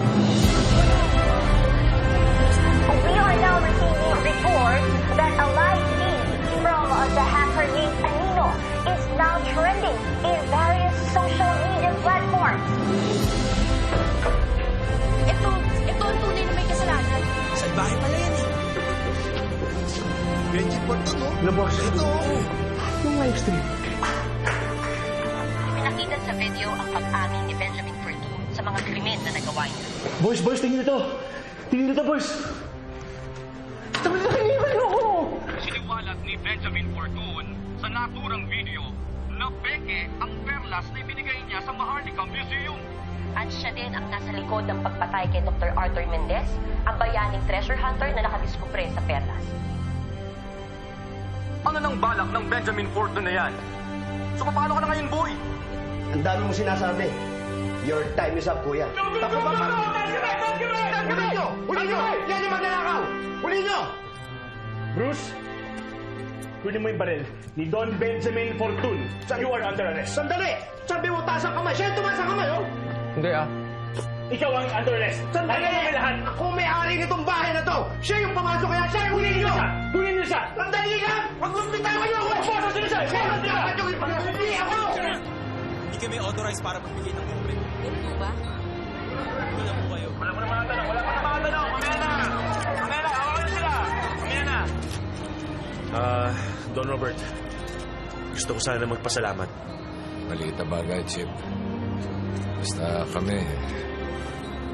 We are now receiving reports that a live feed from the hacker named Anino is now trending in various social media platforms. Ito ang tunay na may kasalanan. Salbahe pala yan eh. Benji Porto, no? Labos. Ito. Yung live stream. Pinakita sa video ang pag-amin ni Benjamin Fortun sa mga krimen na nagawa niya. Boys, tingin ito. Tingin ito, boys. Sabi na kiniwan ako. Sige, naturang video na peke ang perlas na ibinigay niya sa Maharlika Museum. At siya din ang nasa likod ng pagpatay kay Dr. Arthur Mendez, ang bayaning treasure hunter na nakadiskupre sa perlas. Ano nang balak ng Benjamin Fortune na yan? So paano ka na ngayon, boy? Ang dami mong sinasabi. Your time is up, kuya. Tapos ba? Huli nyo! Huli nyo! Yan yung magnanakaw! Huli nyo! Bruce, kunin mo yung baril ni Don Benjamin Fortune. You are under arrest. Sandali! Sabi mo, taas ang kamay. Siya yung tumaas ang kamay, oh! Hindi ah. Ikaw ang under arrest. Sandali! lahat. Ako may-ari nitong bahay na to. Siya yung pumasok kaya siya yung huli nyo! Kunin niyo siya! Sandali lang! Huwag mong bitawan nyo ako! Boses niyo siya! Boses niyo! Hindi ako! Hindi kami authorized para magbigay ng comment. Ganun po ba? Wala po kayo. Wala pa na mga tanong. Wala pa na mga tanong. Mamaya na! Mamaya na! Hawakan na sila! Mamaya na! Don Robert, gusto ko sana magpasalamat. Maliit na bagay, Chip. Basta kami,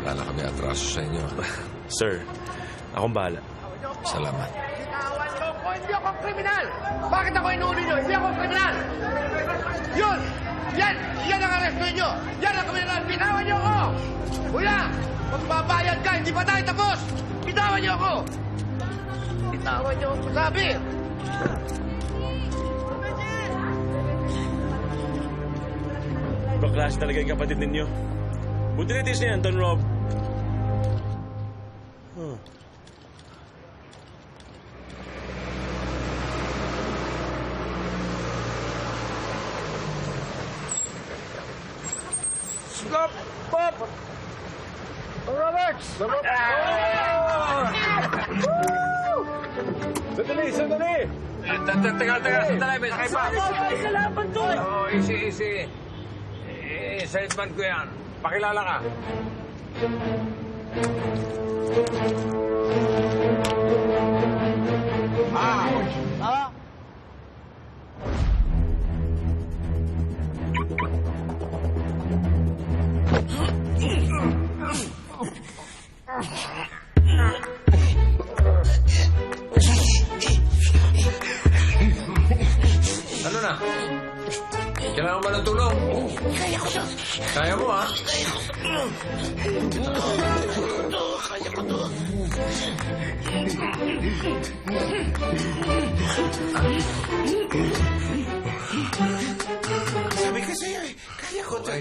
wala na kami atraso sa inyo. Sir, akong bahala. Salamat. Bitawan nyo ko! Hindi ako kriminal! Bakit ako inuuli nyo? Hindi ako kriminal! Yun! Yan ang arresto nyo! Yan ang kriminal! Bitawan nyo ako! Kuya! Magbabayad ka! Hindi pa tayo tapos! Bitawan nyo ako! Bitawan nyo ako! Sabi! Baklas talaga yung kapatid ninyo. Buti na tis niyan, Don Rob. Stop! Pop! Robert! Sandali! Sandali! Sandali! May sakay pa! Salamat to! Oh, easy. Salesman ko yan. Pakilala ka. Ano na? Kailangan ba ng tulong? Kaya ko to! Kaya mo, ha? Kaya ko to! Sabi ko sa'yo eh, kaya ko to!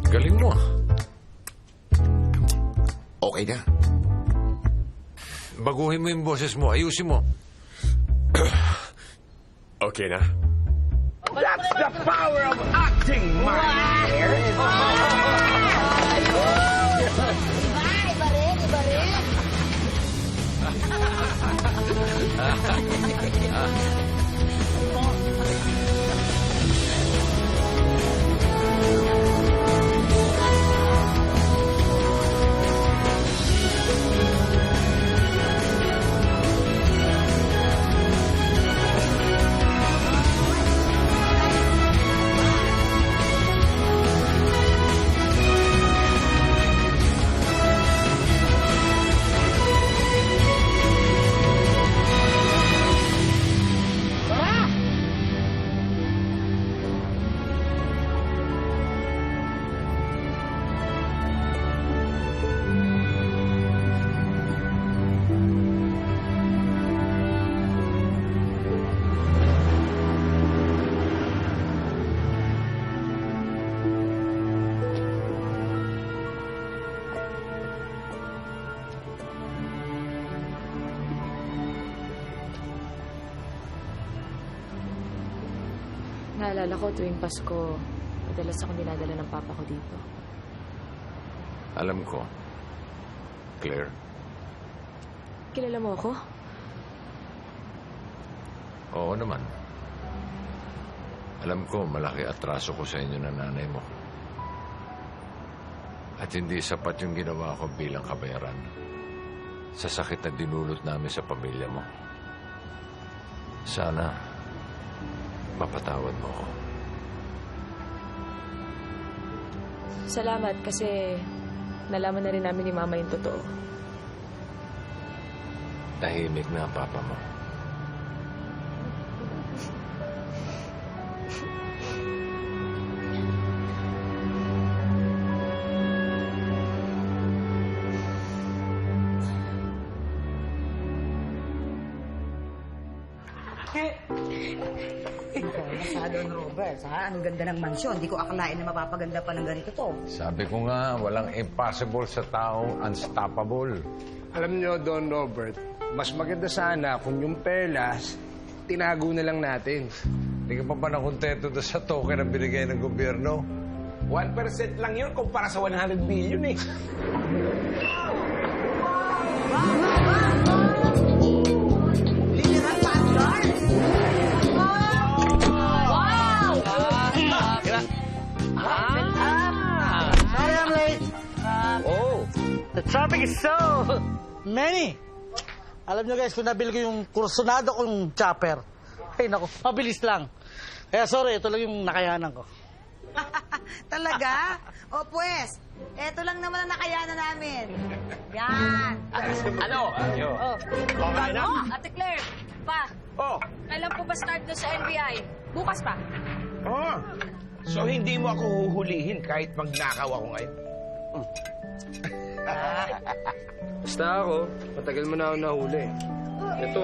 Galing mo, ah. Okay na. Baguhin mo yung boses mo. Ayusin mo. Okay na? That's the power of acting, my dear! Naalala ko tuwing Pasko, madalas akong dinadala ng papa ko dito. Alam ko. Claire. Kilala mo ako? Oo naman. Alam ko, malaki atraso ko sa inyo ng nanay mo. At hindi sapat yung ginawa ko bilang kabayaran sa sakit na dinulot namin sa pamilya mo. Sana mapatawad mo ako. Salamat kasi nalaman na rin namin ni Mama yung totoo. Tahimik na ang papa mo. Don Robert, ha? Ang ganda ng mansyon. Hindi ko akalain na mapapaganda pa ng ganito to. Sabi ko nga, walang impossible sa taong unstoppable. Alam nyo, Don Robert, mas maganda sana kung yung perlas, tinago na lang natin. Hindi ka pa ba nakontento doon sa token na binigay ng gobyerno? 1% lang yun kumpara sa 100 billion eh. Sorry I'm late. The traffic is so many. Alam nyo guys, kung nabili ko yung kursunado kong chopper, ay naku, mabilis lang. Kaya sorry, ito lang yung nakayanan ko. Talaga? O pues, eto lang naman ang nakayanan namin. Yan. Ano? Okay na? Ate Claire, pa. Kailan po ba start doon sa NBI? Bukas pa? So hindi mo ako huhulihin kahit magnakaw ako ngayon? Basta ako, matagal mo na ako nahuli. Ito.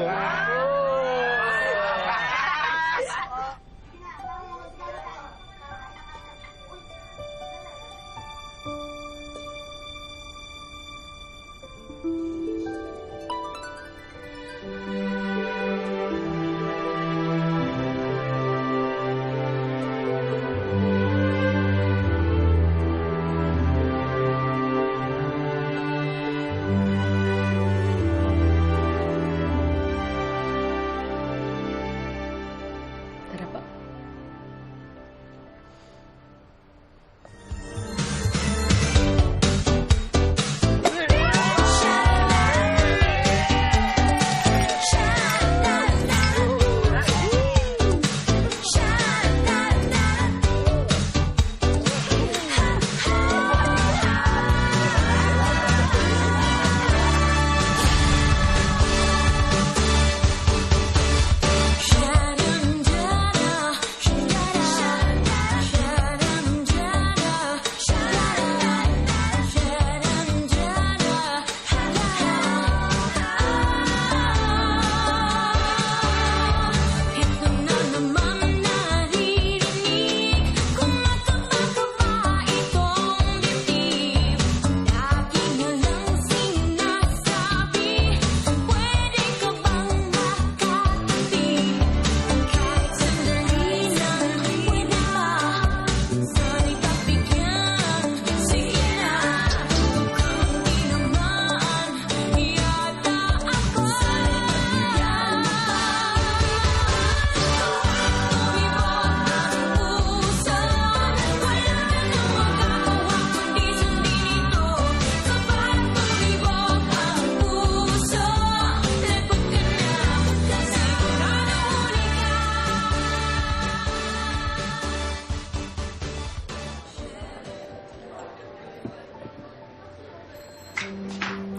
Tara pa.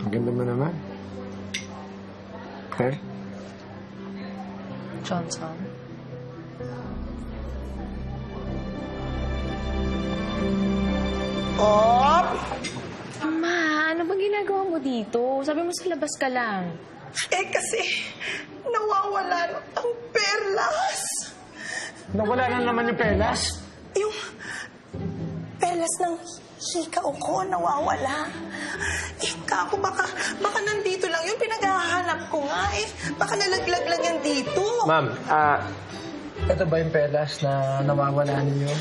Ang ganda mo naman. Okay? Johnson. Ma, ano bang ginagawa mo dito? Sabi mo sa labas ka lang. Eh kasi, nawawala ang perlas. Nawala na naman yung perlas? Yung perlas ng hikaw ko, nawawala. Kako, baka nandito lang yun. Pinaghahanap ko nga eh. Baka nalaglag lang yan dito. Ma'am, ito ba yung perlas na nawawala ninyo?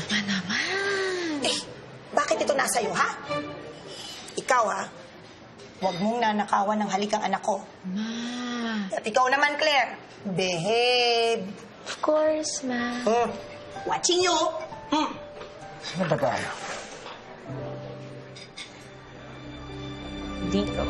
Eh, bakit ito nasa iyo, ha? Ikaw, ha? Huwag mong nanakawan ng halikang anak ko. Ma. At ikaw naman, Claire. Behave. Of course, Ma. Watching you. Saan ba tayo? Dito.